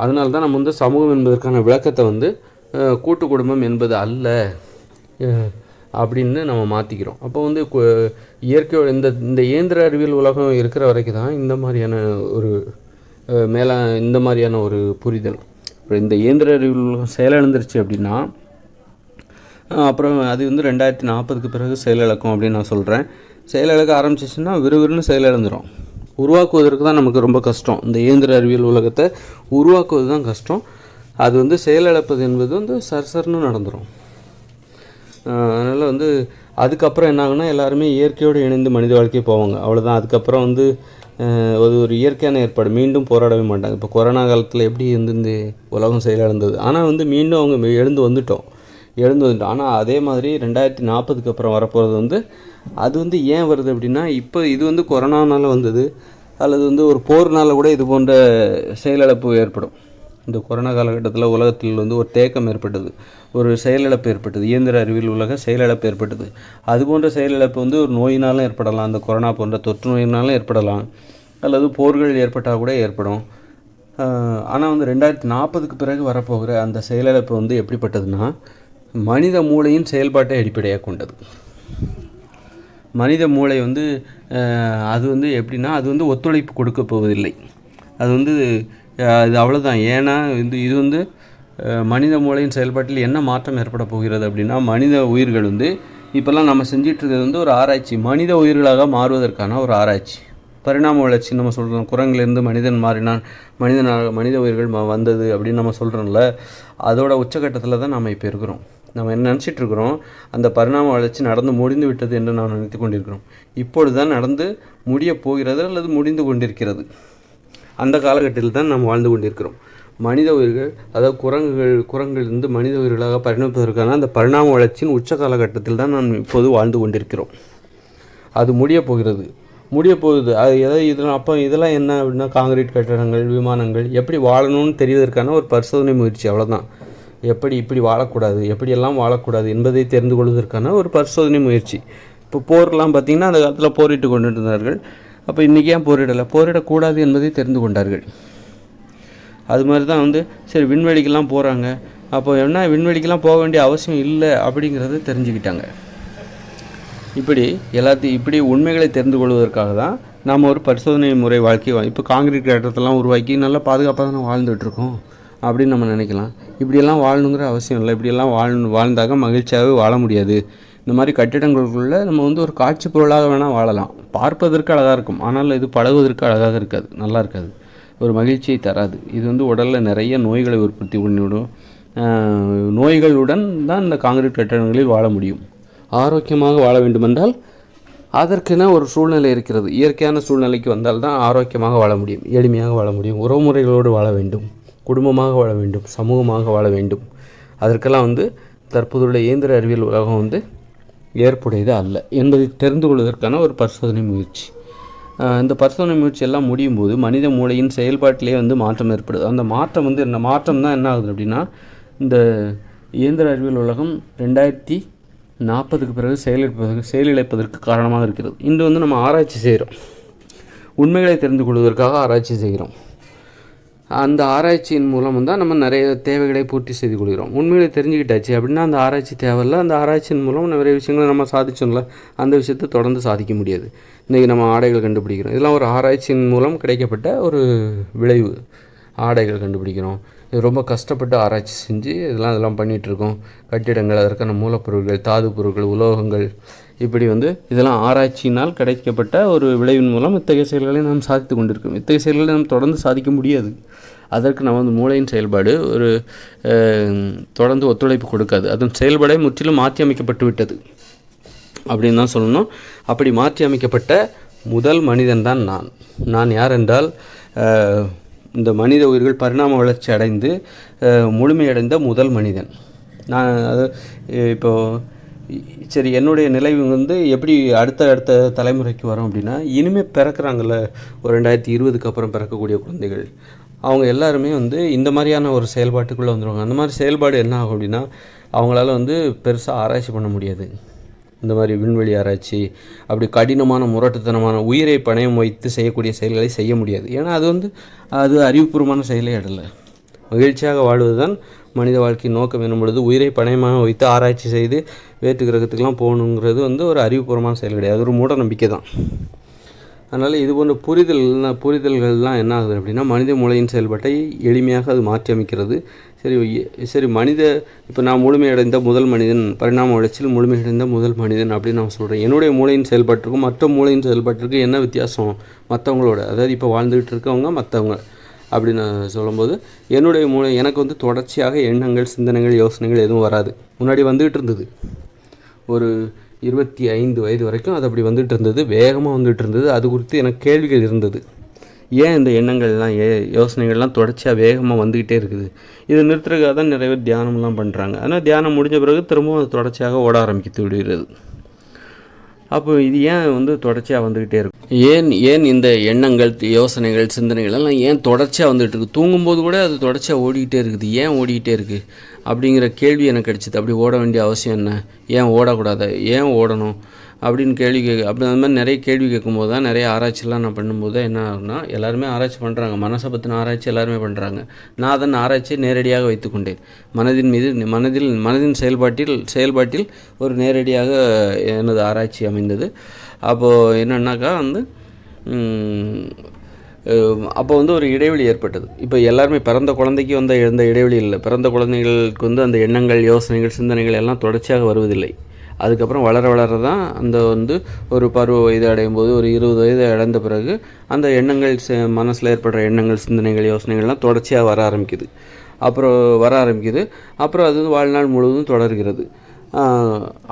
அதனால தான் நம்ம வந்து சமூகம் என்பதற்கான விளக்கத்தை வந்து கூட்டு குடும்பம் என்பது அல்ல அப்படின்னு நம்ம மாற்றிக்கிறோம். அப்போ வந்து இயற்கையோட இந்த இயந்திர அறிவியல் உலகம் இருக்கிற வரைக்கும் தான் இந்த மாதிரியான ஒரு புரிதல். இப்போ இந்த இயந்திர அறிவியல் உலகம் செயலிழந்துருச்சு அப்படின்னா அப்புறம் அது வந்து 2040க்கு பிறகு செயலிழக்கும் அப்படின்னு நான் சொல்கிறேன். செயலிழக்க ஆரம்பிச்சிச்சுன்னா விறுவிறுன்னு செயலிழந்துடும். உருவாக்குவதற்கு தான் நமக்கு ரொம்ப கஷ்டம். இந்த இயந்திர அறிவியல் உலகத்தை உருவாக்குவது தான் கஷ்டம். அது வந்து செயலிழப்பது என்பது வந்து சர்சர்னு நடந்துடும். அதனால் வந்து அதுக்கப்புறம் என்ன ஆகுனா, எல்லாருமே இயற்கையோடு இணைந்து மனித வாழ்க்கையை போவாங்க, அவ்வளோதான். அதுக்கப்புறம் வந்து அது ஒரு இயற்கையான ஏற்பாடு, மீண்டும் போராடவே மாட்டாங்க. இப்போ கொரோனா காலத்தில் எப்படி இந்த உலகம் செயலிழந்தது, ஆனால் வந்து மீண்டும் அவங்க எழுந்து வந்துட்டோம். ஆனால் அதே மாதிரி 2040க்கு அப்புறம் வரப்போகிறது வந்து அது வந்து ஏன் வருது அப்படின்னா, இப்போ இது வந்து கொரோனானால வந்தது, அல்லது வந்து ஒரு போர்னால் கூட இது போன்ற செயலிழப்பு ஏற்படும். இந்த கொரோனா காலகட்டத்தில் உலகத்தில் வந்து ஒரு தேக்கம் ஏற்பட்டது, ஒரு செயலிழப்பு ஏற்பட்டது, இயந்திர அறிவியல் உலக செயலிழப்பு ஏற்பட்டது. அதுபோன்ற செயலிழப்பு வந்து ஒரு நோயினாலும் ஏற்படலாம், அந்த கொரோனா போன்ற தொற்று நோயினாலும் ஏற்படலாம், அல்லது போர்கள் ஏற்பட்டால் கூட ஏற்படும். ஆனால் வந்து 2040க்கு பிறகு வரப்போகிற அந்த செயலிழப்பு வந்து எப்படிப்பட்டதுன்னா, மனித மூளையின் செயல்பாட்டை அடிப்படையாக கொண்டது. மனித மூளை வந்து அது வந்து எப்படின்னா, அது வந்து ஒத்துழைப்பு கொடுக்க போவதில்லை. அது வந்து இது அவ்வளோதான். ஏன்னா இது வந்து மனித மூளையின் செயல்பாட்டில் என்ன மாற்றம் ஏற்பட போகிறது அப்படின்னா, மனித உயிர்கள் வந்து இப்போல்லாம் நம்ம செஞ்சிட்ருக்கிறது வந்து ஒரு ஆராய்ச்சி, மனித உயிர்களாக மாறுவதற்கான ஒரு ஆராய்ச்சி, பரிணாம வளர்ச்சி. நம்ம சொல்கிறோம், குரங்கிலிருந்து மனிதன் மாறினான், மனித உயிர்கள் வந்தது அப்படின்னு நம்ம சொல்கிறோம்ல, அதோட உச்சக்கட்டத்தில் தான் நம்ம இப்போ இருக்கிறோம். நம்ம என்ன நினச்சிட்ருக்கிறோம், அந்த பரிணாம வளர்ச்சி நடந்து முடிந்து விட்டது என்று நாம் நினைத்து கொண்டிருக்கிறோம். இப்பொழுது தான் நடந்து முடிய போகிறது அல்லது முடிந்து கொண்டிருக்கிறது. அந்த காலகட்டத்தில் தான் நாம் வாழ்ந்து கொண்டிருக்கிறோம். மனித உயிர்கள், அதாவது குரங்கிலிருந்து மனித உயிர்களாக பரிணமிப்பதற்கான அந்த பரிணாம வளர்ச்சியின் உச்ச காலகட்டத்தில் தான் நாம் இப்போது வாழ்ந்து கொண்டிருக்கிறோம். அது முடியப் போகுது. அது இதெல்லாம் என்ன அப்படின்னா, காங்கிரீட் கட்டடங்கள், விமானங்கள், எப்படி வாழணும்னு தெரிவதற்கான ஒரு பரிசோதனை முயற்சி, அவ்வளோதான். இப்படி வாழக்கூடாது, எப்படியெல்லாம் வாழக்கூடாது என்பதை தெரிந்து கொள்வதற்கான ஒரு பரிசோதனை முயற்சி. இப்போ போர்லாம் பார்த்திங்கன்னா, அந்த காலத்தில் போரிட்டு கொண்டு இருந்தார்கள். அப்போ இன்றைக்கி ஏன் போரிடக்கூடாது என்பதை தெரிந்து கொண்டார்கள். அது மாதிரி தான் சரி விண்வெளிக்கெல்லாம் போகிறாங்க, அப்போ என்ன விண்வெளிக்கெல்லாம் போக வேண்டிய அவசியம் இல்லை அப்படிங்கிறத தெரிஞ்சுக்கிட்டாங்க. இப்படி உண்மைகளை தெரிந்து கொள்வதற்காக தான் நாம் ஒரு பரிசோதனை முறை இப்போ காங்கிரீட் கட்டடத்தெல்லாம் உருவாக்கி நல்லா பாதுகாப்பாக தான் வாழ்ந்துகிட்ருக்கோம் அப்படின்னு நம்ம நினைக்கலாம். இப்படியெல்லாம் வாழணுங்கிற அவசியம் இல்லை. இப்படியெல்லாம் வாழ்ந்தாக மகிழ்ச்சியாகவே வாழ முடியாது. இந்த மாதிரி கட்டிடங்களுக்குள்ளே நம்ம ஒரு காட்சி பொருளாக வேணால் வாழலாம். பார்ப்பதற்கு அழகாக இருக்கும், ஆனால் இது பழகுவதற்கு அழகாக இருக்காது, நல்லா இருக்காது, ஒரு மகிழ்ச்சியை தராது. இது உடலில் நிறைய நோய்களை உற்பத்தி பண்ணிவிடும். நோய்களுடன் தான் இந்த காங்கிரீட் கட்டிடங்களில் வாழ முடியும். ஆரோக்கியமாக வாழ வேண்டுமென்றால் அதற்கென ஒரு சூழ்நிலை இருக்கிறது. இயற்கையான சூழ்நிலைக்கு வந்தால் தான் ஆரோக்கியமாக வாழ முடியும், எளிமையாக வாழ முடியும், உறவுமுறைகளோடு வாழ வேண்டும், குடும்பமாக வாழ வேண்டும், சமூகமாக வாழ வேண்டும். அதற்கெல்லாம் தற்போதுள்ள இயந்திர அறிவியல் உலகம் ஏற்புடையது அல்ல என்பதை தெரிந்து கொள்வதற்கான ஒரு பரிசோதனை முயற்சி. இந்த பரிசோதனை முயற்சி எல்லாம் முடியும் போது மனித மூளையின் செயல்பாட்டிலே மாற்றம் ஏற்படுது. அந்த மாற்றம் என்ன மாற்றம் தான் என்ன ஆகுது அப்படின்னா, இந்த இயந்திர அறிவியல் உலகம் 2040க்கு பிறகு செயலிழப்பதற்கு காரணமாக இருக்கிறது. இன்று நம்ம ஆராய்ச்சி செய்கிறோம், உண்மைகளை தெரிந்து கொள்வதற்காக ஆராய்ச்சி செய்கிறோம். அந்த ஆராய்ச்சியின் மூலம் தான் நம்ம நிறைய தேவைகளை பூர்த்தி செய்து கொள்கிறோம். உண்மைகளை தெரிஞ்சுக்கிட்டாச்சு அப்படின்னா அந்த ஆராய்ச்சி தேவையில்லை. அந்த ஆராய்ச்சியின் மூலம் நிறைய விஷயங்களை நம்ம சாதிச்சோம்ல, அந்த விஷயத்தை தொடர்ந்து சாதிக்க முடியாது. இன்றைக்கி நம்ம ஆடைகள் கண்டுபிடிக்கிறோம், இதெல்லாம் ஒரு ஆராய்ச்சியின் மூலம் கிடைக்கப்பட்ட ஒரு விளைவு. ஆடைகள் கண்டுபிடிக்கிறோம், இது ரொம்ப கஷ்டப்பட்டு ஆராய்ச்சி செஞ்சு இதெல்லாம் பண்ணிகிட்ருக்கோம். கட்டிடங்கள், அதற்கான மூலப்பொருட்கள், தாது பொருட்கள், உலோகங்கள், இப்படி இதெல்லாம் ஆராய்ச்சியினால் கிடைக்கப்பட்ட ஒரு விளைவின் மூலம் இத்தகைய செயல்களை நாம் சாதித்து கொண்டிருக்கோம். இத்தகைய செயல்களை நாம் தொடர்ந்து சாதிக்க முடியாது. அதற்கு நம்ம மூளையின் செயல்பாடு தொடர்ந்து ஒத்துழைப்பு கொடுக்காது. அதன் செயல்பாடை முற்றிலும் மாற்றி அமைக்கப்பட்டு விட்டது அப்படின்னு தான் சொல்லணும். அப்படி மாற்றி அமைக்கப்பட்ட முதல் மனிதன் தான் நான் யார் என்றால், இந்த மனித உயிர்கள் பரிணாம வளர்ச்சி அடைந்து முழுமையடைந்த முதல் மனிதன் நான். அது இப்போது சரி, என்னுடைய நிலை எப்படி அடுத்த தலைமுறைக்கு வரும் அப்படின்னா, இனிமேல் பிறக்கிறாங்கள்ல ஒரு 2020க்கு அப்புறம் பிறக்கக்கூடிய குழந்தைகள், அவங்க எல்லாருமே இந்த மாதிரியான ஒரு செயல்பாட்டுக்குள்ளே வந்துடுவாங்க. அந்த மாதிரி செயல்பாடு என்ன ஆகும் அப்படின்னா, அவங்களால பெருசாக ஆராய்ச்சி பண்ண முடியாது. இந்த மாதிரி விண்வெளி ஆராய்ச்சி, அப்படி கடினமான முரட்டுத்தனமான உயிரை பணயம் வைத்து செய்யக்கூடிய செயல்களை செய்ய முடியாது. ஏன்னா அது அறிவுபூர்வமான செயலே இடலை. மகிழ்ச்சியாக வாழ்வது தான் மனித வாழ்க்கையின் நோக்கம் என்னும் பொழுது உயிரை பணயமாக வைத்து ஆராய்ச்சி செய்து வேற்று கிரகத்துக்கெலாம் போகணுங்கிறது ஒரு அறிவுபூர்வமான செயல் கிடையாது, அது ஒரு மூட நம்பிக்கை தான். அதனால் இது போன்ற புரிதல்கள்லாம் என்ன ஆகுது அப்படின்னா, மனித மூளையின் செயல்பாட்டை எளிமையாக அது மாற்றி அமைக்கிறது. சரி இப்போ நான் முழுமையடைந்த முதல் மனிதன், பரிணாம வளர்ச்சியில் முழுமையடைந்த முதல் மனிதன் அப்படின்னு நான் சொல்கிறேன். என்னுடைய மூளையின் செயல்பாட்டிற்கும் மற்ற மூளையின் செயல்பாட்டிற்கும் என்ன வித்தியாசம் மற்றவங்களோட, அதாவது இப்போ வாழ்ந்துகிட்டு இருக்கவங்க மற்றவங்க அப்படின்னு நான் சொல்லும்போது, என்னுடைய மூளை எனக்கு தொடர்ச்சியாக எண்ணங்கள், சிந்தனைகள், யோசனைகள் எதுவும் வராது. முன்னாடி வந்துகிட்டு இருந்தது, ஒரு 25 வயது வரைக்கும் அது அப்படி வந்துட்டு இருந்தது, வேகமாக வந்துட்டு இருந்தது. அது குறித்து எனக்கு கேள்விகள் இருந்தது. ஏன் இந்த எண்ணங்கள்லாம் யோசனைகள்லாம் தொடர்ச்சியாக வேகமாக வந்துக்கிட்டே இருக்குது? இதை நிறுத்துறதுக்காக தான் நிறைய பேர் தியானம்லாம் பண்ணுறாங்க. ஆனால் தியானம் முடிஞ்ச பிறகு திரும்பவும் அது தொடர்ச்சியாக ஓட ஆரம்பித்து விடுகிறது. அப்போ இது ஏன் தொடர்ச்சியாக வந்துக்கிட்டே இருக்கும்? ஏன் இந்த எண்ணங்கள், யோசனைகள், சிந்தனைகள் எல்லாம் ஏன் தொடர்ச்சியாக வந்துகிட்டு இருக்குது? தூங்கும்போது கூட அது தொடர்ச்சியாக ஓடிக்கிட்டே இருக்குது. ஏன் ஓடிக்கிட்டே இருக்குது அப்படிங்கிற கேள்வி எனக்கு கிடச்சிது. அப்படி ஓட வேண்டிய அவசியம் என்ன? ஏன் ஓடக்கூடாது? ஏன் ஓடணும் அப்படின்னு அப்படி அந்த மாதிரி நிறைய கேள்வி கேட்கும்போது தான், நிறைய ஆராய்ச்சிலாம் நான் பண்ணும்போது தான் என்ன ஆகுனா, எல்லாருமே ஆராய்ச்சி பண்ணுறாங்க, மனசை பற்றின ஆராய்ச்சி எல்லாருமே பண்ணுறாங்க. நான் அதன் ஆராய்ச்சியை நேரடியாக வைத்துக்கொண்டேன். மனதின் செயல்பாட்டில் ஒரு நேரடியாக எனது ஆராய்ச்சி அமைந்தது. அப்போது என்னன்னாக்கா அப்போ ஒரு இடைவெளி ஏற்பட்டது. இப்போ எல்லாருமே பிறந்த குழந்தைக்கு எந்த இடைவெளி இல்லை. பிறந்த குழந்தைகளுக்கு அந்த எண்ணங்கள், யோசனைகள், சிந்தனைகள் எல்லாம் தொடர்ச்சியாக வருவதில்லை. அதுக்கப்புறம் வளர தான் அந்த ஒரு பருவ வயது அடையும் போது, ஒரு 20 வயது அடைந்த பிறகு அந்த எண்ணங்கள், மனசில் ஏற்படுற எண்ணங்கள், சிந்தனைகள், யோசனைகள்லாம் தொடர்ச்சியாக வர ஆரம்பிக்குது. அப்புறம் அது வாழ்நாள் முழுவதும் தொடர்கிறது.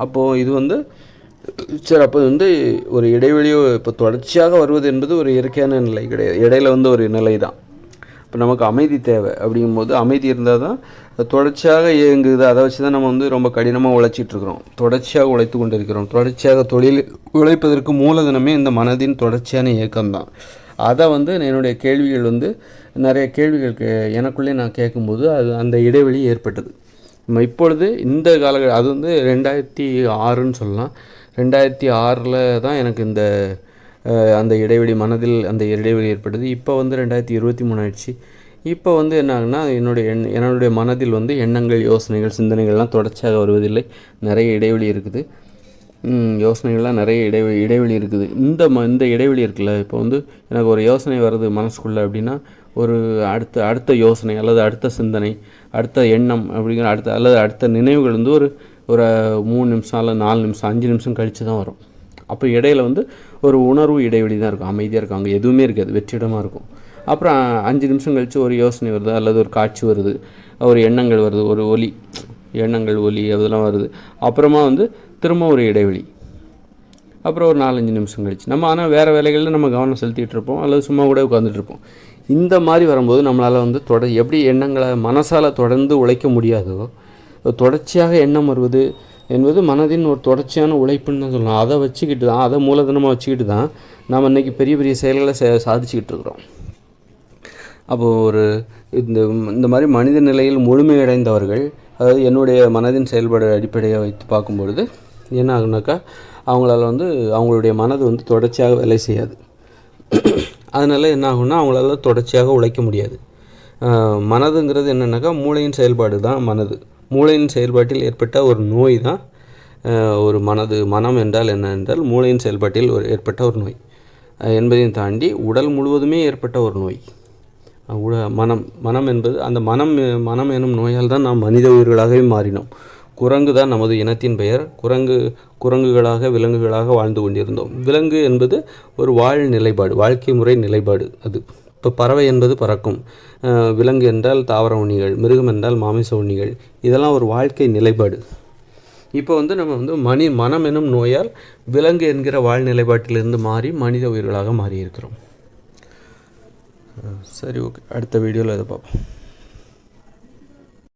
அப்போது இது சரி, அப்போ ஒரு இடைவெளியோ இப்போ தொடர்ச்சியாக வருவது என்பது ஒரு இயற்கையான நிலை கிடையாது. இடையில ஒரு நிலை தான். இப்போ நமக்கு அமைதி தேவை. அப்படிங்கும்போது அமைதி இருந்தால் தான் தொடர்ச்சியாக இயங்குது. அதை வச்சு தான் நம்ம வந்து ரொம்ப கடினமாக உழைச்சிட்ருக்கிறோம், தொடர்ச்சியாக உழைத்து கொண்டு இருக்கிறோம். தொடர்ச்சியாக தொழில் உழைப்பதற்கு மூலதனமே இந்த மனதின் தொடர்ச்சியான இயக்கம்தான். அதை வந்து என்னுடைய கேள்விகள் வந்து நிறைய கேள்விகள் எனக்குள்ளே நான் கேட்கும்போது அந்த இடைவெளி ஏற்பட்டது. நம்ம இப்பொழுது இந்த அது வந்து 2006ன்னு சொல்லலாம். 2006 தான் எனக்கு அந்த இடைவெளி மனதில் அந்த இடைவெளி ஏற்பட்டது. இப்போ வந்து 2023 ஆயிடுச்சு. இப்போ வந்து என்ன ஆகுனா, என்னுடைய மனதில் வந்து எண்ணங்கள், யோசனைகள், சிந்தனைகள்லாம் தொடர்ச்சியாக வருவதில்லை. நிறைய இடைவெளி இருக்குது. யோசனைகள்லாம் நிறைய இடைவெளி இருக்குது. இந்த இடைவெளி இருக்குல்ல, இப்போ வந்து எனக்கு ஒரு யோசனை வருது மனசுக்குள்ளே அப்படின்னா, ஒரு அடுத்த யோசனை அல்லது அடுத்த சிந்தனை, அடுத்த எண்ணம் அப்படிங்கிற அடுத்த நினைவுகள் வந்து ஒரு 3 நிமிஷம் அல்லது 4 நிமிஷம் 5 நிமிஷம் கழித்து தான் வரும். அப்போ இடையில வந்து ஒரு உணர்வு இடைவெளி தான் இருக்கும், அமைதியாக இருக்கும், அங்கே எதுவுமே இருக்காது, வெற்றிடமாக இருக்கும். அப்புறம் 5 நிமிஷம் கழித்து ஒரு யோசனை வருது அல்லது ஒரு காட்சி வருது, ஒரு எண்ணங்கள் வருது, ஒரு ஒலி அதெல்லாம் வருது. அப்புறமா வந்து திரும்ப ஒரு இடைவெளி, அப்புறம் ஒரு 4-5 நிமிஷம் கழிச்சு நம்ம ஆனால் வேறு வேலைகளில் நம்ம கவனம் செலுத்திட்டு இருப்போம் அல்லது சும்மா கூட உட்காந்துட்ருப்போம். இந்த மாதிரி வரும்போது நம்மளால் வந்து எப்படி எண்ணங்களை மனசால் தொடர்ந்து உழைக்க முடியாதோ, தொடர்ச்சியாக எண்ணம் வருவது என்பது மனதின் ஒரு தொடர்ச்சியான உழைப்புன்னு தான் சொல்லலாம். அதை வச்சுக்கிட்டு தான், அதை மூலதனமாக வச்சுக்கிட்டு தான் நாம் இன்றைக்கி பெரிய பெரிய செயல்களை சாதிச்சுக்கிட்டு இருக்கிறோம். அப்போது இந்த மாதிரி மனித நிலையில் முழுமையடைந்தவர்கள், அதாவது என்னுடைய மனதின் செயல்பாடு அடிப்படையாக வைத்து பார்க்கும்பொழுது என்ன ஆகுனாக்கா, அவங்களால வந்து அவங்களுடைய மனது வந்து தொடர்ச்சியாக வேலை செய்யாது. அதனால் என்ன ஆகுன்னா, அவங்களால தொடர்ச்சியாக உழைக்க முடியாது. மனதுங்கிறது என்னென்னாக்கா மூளையின் செயல்பாடு தான் மனது. மூளையின் செயல்பாட்டில் ஏற்பட்ட ஒரு நோய் தான் ஒரு மனம் என்றால் என்ன என்றால் மூளையின் செயல்பாட்டில் ஏற்பட்ட ஒரு நோய் என்பதையும் தாண்டி உடல் முழுவதுமே ஏற்பட்ட ஒரு நோய் மனம் என்பது. அந்த மனம் எனும் நோயால் தான் நாம் மனித உயிர்களாகவே மாறினோம். குரங்கு தான் நமது இனத்தின் பெயர். குரங்குகளாக விலங்குகளாக வாழ்ந்து கொண்டிருந்தோம். விலங்கு என்பது ஒரு வாழ்க்கை முறை நிலைப்பாடு. அது இப்போ பறவை என்பது பறக்கும், விலங்கு என்றால் தாவர உண்ணிகள், மிருகம் என்றால் மாமிச உண்ணிகள். இதெல்லாம் ஒரு வாழ்க்கை நிலைப்பாடு. இப்போ வந்து நம்ம வந்து மனம் எனும் நோயால் விலங்கு என்கிற வாழ்நிலைப்பாட்டிலிருந்து மாறி மனித உயிர்களாக மாறி இருக்கிறோம். சரி, ஓகே, அடுத்த வீடியோவில் இதை பார்ப்போம்.